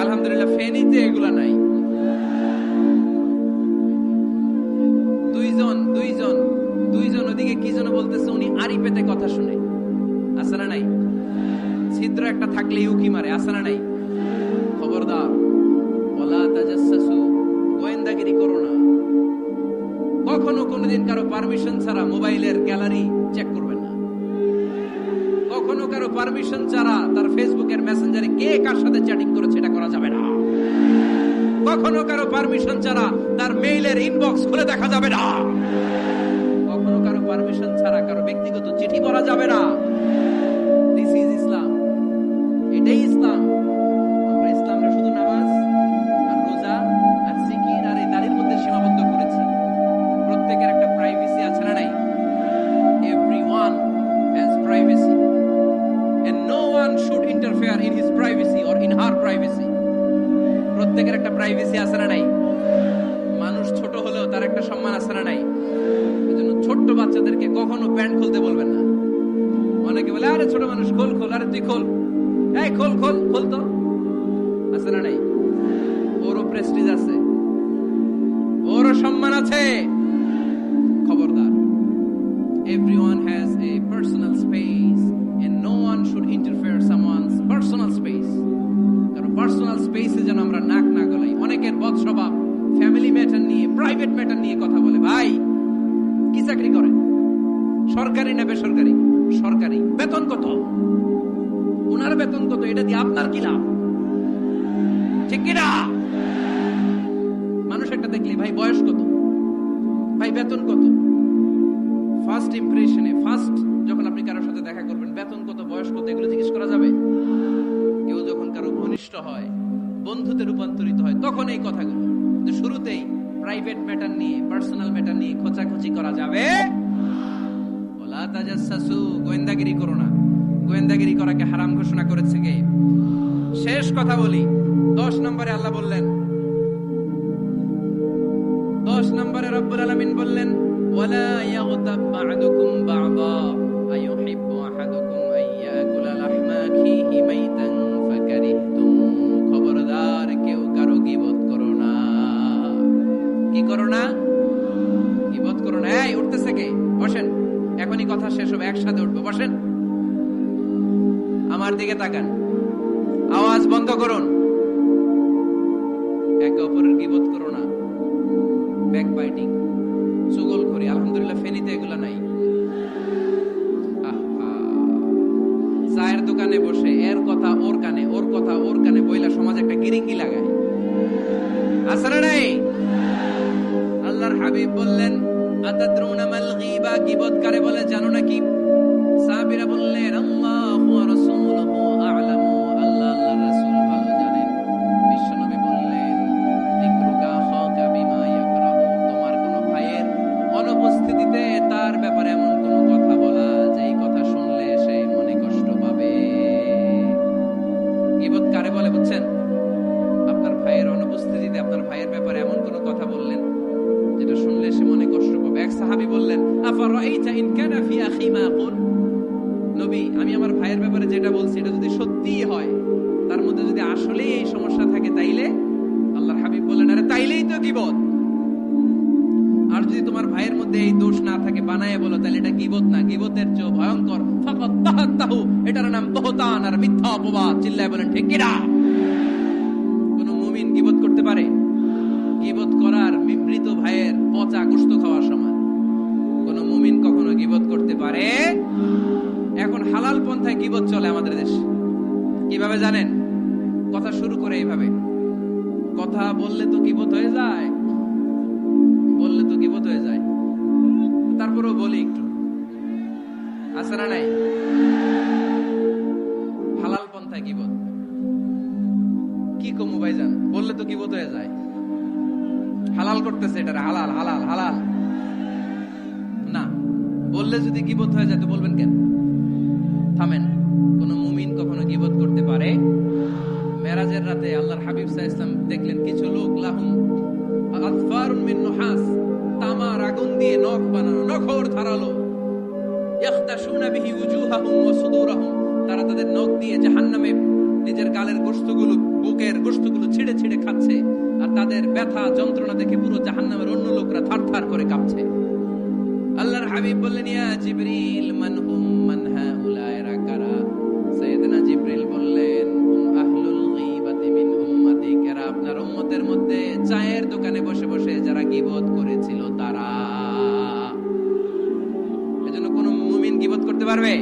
আলহামদুলিল্লাহ ফেনীতে এগুলা নাই। দুইজন ওদিকে কি যেন বলতেছে, উনি আড়ি পেতে কথা শুনে। আছে না নাই? ছিদ্র একটা থাকলে উকি মারে। আছে না নাই? খবরদার ওয়ালা তাজাসসু, গোয়েন্দাগিরি করো না। কখনো কোনোদিন কারো পারমিশন ছাড়া মোবাইলের গ্যালারি চেক করবেন না। কখনো কারো পারমিশন ছাড়া তার ফেসবুকের মেসেঞ্জারে কে কার সাথে চ্যাটিং করেছে এটা করা যাবে না। কখনো কারো পারমিশন ছাড়া তার মেইলের ইনবক্স খুলে দেখা যাবে না। কখনো কারো পারমিশন ছাড়া কারো ব্যক্তিগত চিঠি পড়া যাবে না। দিস ইজ ইসলাম, এটাই ইসলাম। আমরা ইসলামরা শুধু নামাজ আর রোজা আর জিকির আর এই দাড়ির মধ্যে সীমাবদ্ধ করেছি। প্রত্যেকের একটা প্রাইভেসি আছে না নাই? Everyone has privacy and no one should interfere in his privacy or in her privacy. প্রত্যেকের একটা প্রাইভেসি আছে না নাই? মানুষ ছোট হলেও তার একটা সম্মান আছে না নাই? এজন্য ছোট্ট বাচ্চাদেরকে কখনো প্যান্ট খুলতে বলবেন না। অনেকে বলে আরে ছোট মানুষ খোল, আরে তুই খোল, এই খোল তো। আছে না নাই? ওরও প্রেস্টিজ আছে, ওরও সম্মান আছে। খবরদার, everyone has a personal space and no one should interfere someone's personal space. কারণ পার্সোনাল স্পেসে যেন আমরা নাক না গলাই। অনেকের বদ স্বভাব ফ্যামিলি ম্যাটার নিয়ে, প্রাইভেট ম্যাটার নিয়ে কথা বলে। ভাই কি চাকরি করে? সরকারি না বেসরকারি? সরকারি। বেতন কত? ওনার বেতন কত? এটা দিয়ে আপনার কি লাভ? ঠিক কিনা? মানুষ একটা দেখলে ভাই বয়স কত, ভাই বেতন কত, ফার্স্ট ইমপ্রেশনে, ফার্স্ট যখন বয়স কত, এগুলো জিজ্ঞেস করা যাবে? কেউ যখন কারো ঘনিষ্ঠ হয়, বন্ধুতে রূপান্তরিত হয়, তখন এই কথাগুলো। শুরুতেই প্রাইভেট ম্যাটার নিয়ে, পার্সোনাল ম্যাটার নিয়ে খোঁচাখুচি করা যাবে। ওয়ালা তাজাসসু, গোয়েন্দাগিরি করো না। গোয়েন্দাগিরি করাকে হারাম ঘোষণা করেছে কে? শেষ কথা বলি, 10 নম্বরে আল্লাহ বললেন, 10 নম্বরে রব্বুল আলামিন বললেন, ওয়ালা ইয়াগতাব বা'দুকুম বা'দা আইয়ুহিব্বু আহাদুকুম আইয়াকুলা লাহমা আখিহি মাইতান ফাকারিহতুম। খবরদার, কেউ কারো গীবত করো না। কি করো না? গীবত করো না। এই উঠতেছে কে? বসেন, এখনই কথা শেষ হবে, একসাথে উঠবো। বসেন, আমার দিকে তাকান, আওয়াজ বন্ধ করুন। একে অপরের গীবত করো না। ব্যাকবাইটিং, চুগলখড়ি, আলহামদুলিল্লাহ ফেনীতে এগুলা নাই। চায়ের দোকানে বসে এর কথা ওর কানে, ওর কথা ওর কানে বইলা সমাজ একটা গিরিঙ্গি লাগায়, আছে না নাই? আল্লাহর হাবিব বললেন, আতাদরুনা মাল গীবা, গীবত কারে বলে জানো নাকি? সাহাবীরা বললেন, আল্লাহু ওয়া রাসূলুহু আ'লামু, আল্লাহ আল্লাহর রাসূল ভালো জানেন। বিশ্বনবী বললেন, যিকরুকা আখাকা বিমা ইয়াকরাহু, তোমার কোন ভাইয়ের অনুপস্থিতিতে তার ব্যাপারে এমন কোন কথা বলা যেই কথা শুনলে সে মনে কষ্ট পাবে। গীবত কারে বলে বুঝছেন? আপনার ভাইয়ের অনুপস্থিতিতে আপনার ভাইয়ের ব্যাপারে এমন কোন কথা বললেন যেটা শুনলে সে মনে কষ্ট পাবে। এক সাহাবী বললেন, আফারাইতা ইন কানা ফি আখি মা আকুল, নবী আমি আমার ভাইয়ের ব্যাপারে যেটা বলছি এটা যদি সত্যিই হয়, তার মধ্যে যদি আসলেই এই সমস্যা থাকে, তাইলে? আল্লাহর হাবিব বললেন, আরে তাইলেই তো গীবত। আর যদি তোমার ভাইয়ের মধ্যে এই দোষ না থাকে, বানায়ে বলো, তাহলে এটা গীবত না, গীবতের চেয়ে ভয়ঙ্কর। ফাকাত তাহাত্তাহু, এটার নাম বহতান আর মিথ্যা অপবাদ। চিল্লায় বলেন ঠিক কি না? কোন মুমিন গীবত করতে পারে? গীবত করার মৃত ভাইয়ের পচা গোশত খাওয়ার সমান। কোন মুমিন কখনো গীবত করতে পারে? এখন হালাল পন্থায় গীবত চলে আমাদের দেশে। কিভাবে জানেন? কথা শুরু করে এইভাবে, কথা বললে তো গীবত হয়ে যায়, বললে তো গীবত হয়ে যায়, তারপরেও বলি একটু, আছে না নাই? হালাল পন্থায় গীবত কি কমু ভাইজান, বললে তো গীবত হয়ে যায়। হালাল করতেছে এটা, হালাল হালাল হালাল না, বললে যদি গীবত হয়ে যায় তো বলবেন কেন? থামেন। কোন মুমিন কখনো গীবত করতে পারে? মেরাজের রাতে আল্লাহর হাবিব সাল্লাল্লাহু আলাইহি ওয়াসাল্লাম দেখলেন কিছু লোক লাহুম আযফারুন মিন নুহাস, তামার আগুন দিয়ে নখ বানানো, নখর ধারালো, ইয়াখতাশুনা বিহি উজুহাহুম ওয়া সুদুরহুম, তারা তাদের নখ দিয়ে জাহান্নামে নিজের গালের গোশতগুলো, বুকের গোশতগুলো ছিঁড়ে ছিঁড়ে খাচ্ছে। আর তাদের ব্যথা যন্ত্রণা দেখে পুরো জাহান্নামের অন্য লোকরা থারথার করে কাঁপছে। আল্লাহর হাবিব বললেন, ইয়া জিবরিল মান হুম মান হাউলা, এরা কারা? সাইয়েদনা জিবরিল বললেন, হুম আহলুল গীবাতি মিন উম্মতিক, এরা আপনার উম্মতের মধ্যে চায়ের দোকানে বসে বসে যারা গীবত করেছিল তারা। এজন্য কোন মুমিন গীবত করতে পারবে?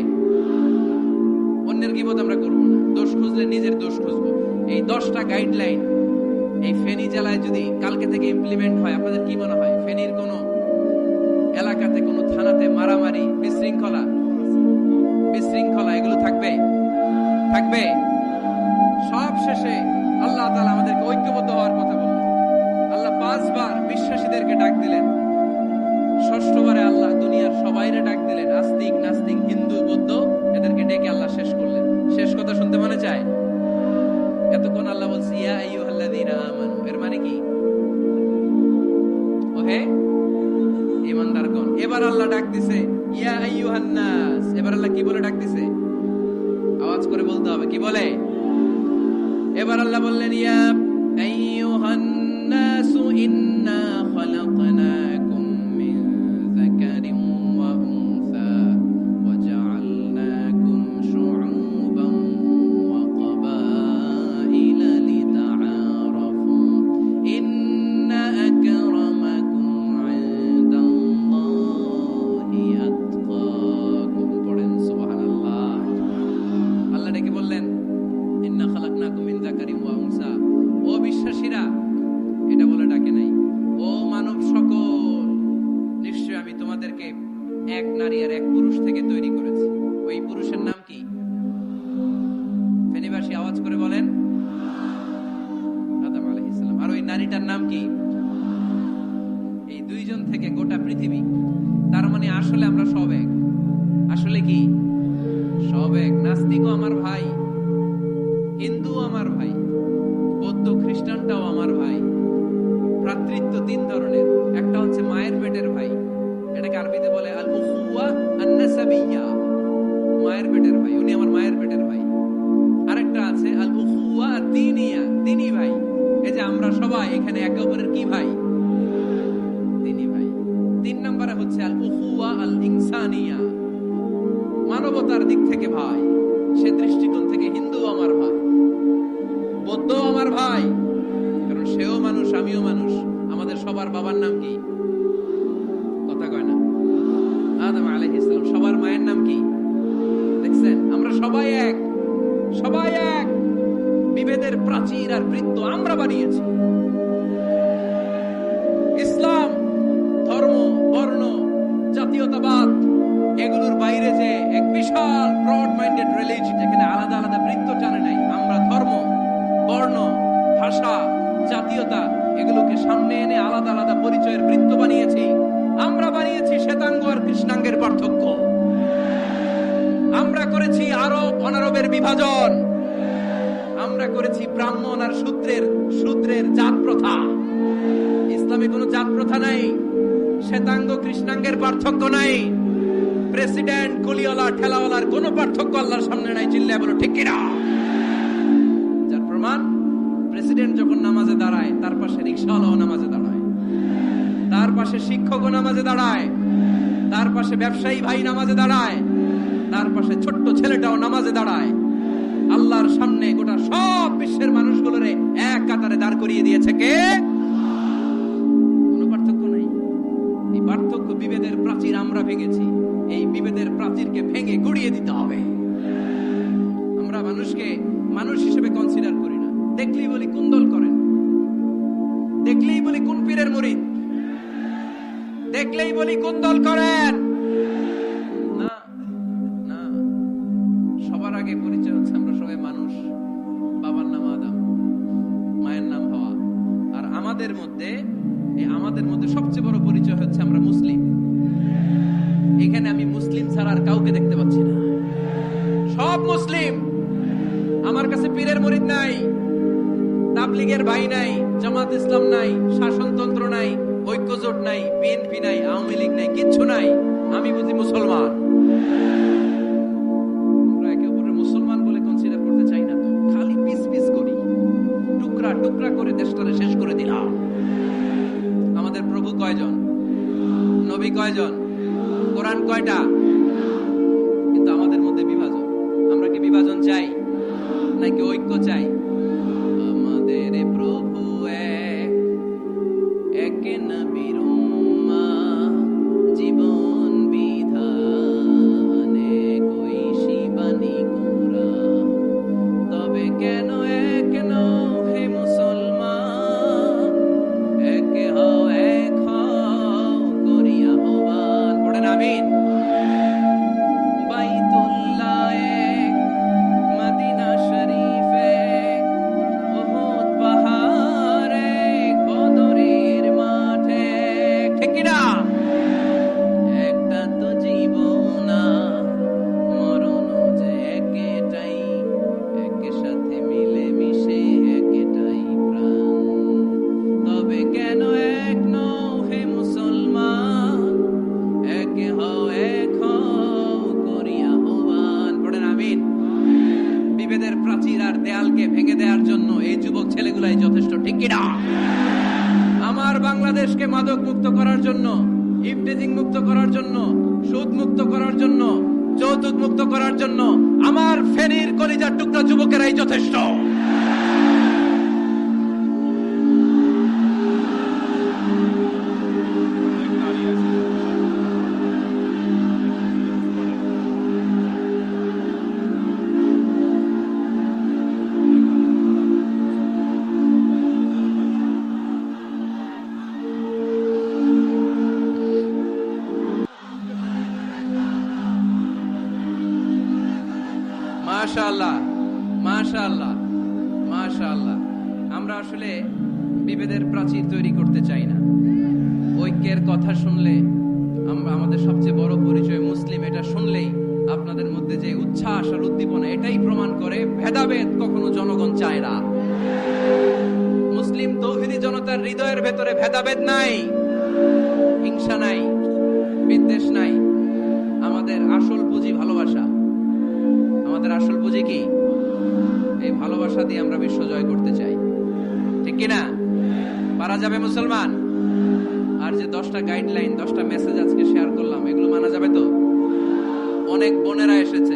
অন্যের গীবত আমরা করব না। দোষ খুঁজলে নিজের দোষ খুঁজবো। এই 10টা গাইডলাইন এই ফেনী জেলায় যদি কালকে থেকে ইমপ্লিমেন্ট হয়, আপনাদের কি মনে হয় ফেনীর কোন এলাকাতে, কোন থানাতে মারামারি, বিশৃঙ্খলা এগুলো থাকবে? থাকবে? সব শেষে আল্লাহ তাআলা আমাদেরকে ঐক্যবদ্ধ হওয়ার কথা বললেন। আল্লাহ 5 বার বিশ্বাসীদেরকে ডাক দিলেন, 6ষ্ঠবারে আল্লাহ দুনিয়ার সবাইরে ডাক দিলেন, আস্তিক নাস্তিক হিন্দু বৌদ্ধ এদেরকে ডেকে আল্লাহ শেষ করলেন। শেষ কথা শুনতে মনে চায়? এতক্ষণ আল্লাহ বলছে ইয়া আইয়ুহাল্লাযীনা আমানু, এর মানে কি? ওহে ঈমানদারগণ। এবার আল্লাহ ডাক দিছে ইয়া আইয়ুহান নাস। এবার আল্লাহ কি বলে ডাক দিছে? আওয়াজ করে বলতে হবে, কি বলে? এবার আল্লাহ বললেন, ইয়া আইয়ুহান নাস ইন্না খালাকনাকুম মিন যাকারিন ওয়া উনসা ওয়া জাআলনাকুম শুউবান ওয়া ক্বাবাইলা লিতাআরাফু ইন্না আকরামাকুম ইনদাল্লাহি আতকাকুম। পড়েন সুবহানাল্লাহ। আল্লাহ ডেকে বললেন, ইন্না খালাকনাকুম মিন যাকারিন ওয়া উনসা। ও বিশ্বাসীরা, এটা বলে ডাকে নাই, ও মানব সকল ওই নারীটার নাম কি? এই দুইজন থেকে গোটা পৃথিবী। তার মানে আসলে আমরা সব এক। আসলে কি সব এক। নাস্তিকও আমার ভাই, হিন্দু আমার ভাই, বৌদ্ধ খ্রিস্টানটাও আমার ভাই। ভ্রাতৃত্ব তিন ধরনের। একটা হচ্ছে মায়ের পেটের ভাই, এটাকে আরবিতে বলে আল উখুয়া আন-নাসাবিয়্যা, মায়ের পেটের ভাই, উনি আমার মায়ের পেটের ভাই। আরেকটা আছে আল উখুয়া আদ-দীনিয়া, দ্বীনি ভাই। এই যে আমরা সবাই এখানে একে অপরের কি ভাই? দ্বীনি ভাই। তিন নম্বরে হচ্ছে আল উখুয়া আল ইনসানিয়া, মানবতার দিক থেকে ভাই। সে দৃষ্টিকোণ থেকে হিন্দু আমার ভাই, বৌদ্ধ আমার ভাই, কারণ সেও মানুষ আমিও মানুষ। আমাদের সবার বাবার নাম কি? কথা কয় না? আদম আলাইহিস সালাম। সবার মায়ের নাম কি? দেখছেন, আমরা সবাই এক, সবাই এক। বিভেদের প্রাচীর আর বৃত্ত আমরা বানিয়েছি। ইসলাম ধর্ম, বর্ণ, জাতীয়তাবাদ এগুলোর বাইরে যে এক বিশাল ব্রড মাইন্ডেড রিলিজিয়ন, যেখানে আলাদা আলাদা বৃত্ত টানে নাই। আমরা ধর্ম, বর্ণ, ভাষা, জাতীয়তা এগুলোকে সামনে এনে আলাদা আলাদা পরিচয়ের বৃত্ত বানিয়েছি। আমরা বানিয়েছি শ্বেতাঙ্গ আর কৃষ্ণাঙ্গের পার্থক্য। আমরা করেছি আরব অনারবের বিভাজন। আমরা করেছি ব্রাহ্মণ আর শূদ্রের জাত প্রথা। ইসলামে কোনো জাত প্রথা নাই, শ্বেতাঙ্গ কৃষ্ণাঙ্গের পার্থক্য নাই, প্রেসিডেন্ট কুলিওয়ালা ঠেলাওয়ালার কোনো পার্থক্য আল্লাহর সামনে নাই। চিল্লায় বলো ঠিক কিনা? যার প্রমাণ, প্রেসিডেন্ট যখন নামাজে দাঁড়ায় তার পাশে রিকশাওয়ালাও নামাজে দাঁড়ায়, তার পাশে শিক্ষকও নামাজে দাঁড়ায়, তার পাশে ব্যবসায়ী ভাই নামাজে দাঁড়ায়, তার পাশে ছোট্ট ছেলেটাও নামাজে দাঁড়ায়। আল্লাহর সামনে গোটা সব বিশ্বের মানুষগুলোরে এক কাতারে দাঁড় করিয়ে দিয়েছে কে? কোনো পার্থক্য নাই। এই পার্থক্য, বিভেদের প্রাচীর আমরা ভেঙেছি। এই বিভেদের প্রাচীরকে ভেঙে গুড়িয়ে দিতে হবে। আমরা মানুষকে মানুষ হিসেবে কনসিডার করি না। দেখলেই বলি কোন দল করেন, দেখলেই বলি কোন পীরের মুরিদ, দেখলেই বলি কোন দল করেন। না না, সবার আগে পরিচয় হচ্ছে আমরা সবাই মানুষ। বাবার নাম আদম, মায়ের নাম হাওয়া। আর আমাদের মধ্যে সবচেয়ে বড় পরিচয় হচ্ছে আমরা মুসলিম। এখানে আমি মুসলিম ছাড়া আর কাউকে দেখতে পাচ্ছি না। সব মুসলিম। আমার কাছে পীরের মুরিদ নাই, তাবলীগের ভাই নাই, জামাত ইসলাম নাই, শাসনতন্ত্র নাই, ঐক্যজোট নাই, বিএনপি নাই, আওয়ামী লীগ নাই, কিচ্ছু নাই। আমি বুঝি মুসলমান। আমরা একে অপরের মুসলমান বলে কনসিডার করতে চাই না, তো খালি পিস পিস করি, টুকরা টুকরা করে দেশটারে শেষ করে দিলাম। আমাদের প্রভু কয়জন? নবী কয়জন? কোরআন কয়টা? কিন্তু আমাদের মধ্যে বিভাজন। আমরা কি বিভাজন চাই নাকি ঐক্য চাই? আমাদের প্রভু এক, এক নবীর উম্মাহ, জীবন বিধান এক, ওই শিবানী কোরআন। তবে কেন এক নও হে মুসলমান? এক হও, এক হও করিয়া হবান। পড়েন আমিন। বাইতুল্লাহ এক, মদিনা শরীফ এক, উহুদ পাহাড় এক, বদরের মাঠ এক। ঠিক কি না? একটা তো জীবন, মরণ যে একটাই, একের সাথে মিলে মিশে একটাই প্রাণ। তবে কেন এক নও হে মুসলমান? এক হও, এক হও করিয়া হবান। পড়েন আমিন। বিভেদের প্রাচীর আর দেয়ালকে ভেঙে দেওয়ার জন্য এই যুবক ছেলেগুলাই যথেষ্ট। ঠিক কিনা? আমার বাংলাদেশকে মাদক মুক্ত করার জন্য, ইফটিজিং মুক্ত করার জন্য, সুদ মুক্ত করার জন্য, যৌতুক মুক্ত করার জন্য আমার ফেনীর কলিজার টুকরা যুবকেরাই যথেষ্ট। মাশাআল্লাহ, মাশাআল্লাহ, মাশাআল্লাহ। আমরা আসলে বিভেদের প্রাচীর তৈরি করতে চাই না। ঐক্যের কথা শুনলে আমরা আমাদের সবচেয়ে বড় পরিচয় মুসলিম, এটা শুনলেই আপনাদের মধ্যে যে উচ্ছ্বাস আর উদ্দীপনা, এটাই প্রমাণ করে ভেদাভেদ কখনো জনগণ চায় না। মুসলিম তৌহিদি জনতার হৃদয়ের ভেতরে ভেদাভেদ নাই, হিংসা নাই, বিদ্বেষ নাই। আমাদের আসল পুঁজি ভালোবাসা। আমাদের আসল পুঁজি কি? এই ভালোবাসা দিয়ে আমরা বিশ্ব জয় করতে চাই, ঠিক কিনা? পারা যাবে মুসলমান? আর যে 10টা গাইডলাইন, 10টা মেসেজ আজকে শেয়ার করলাম, এগুলো মানা যাবে তো? অনেক বোনেরা এসেছে,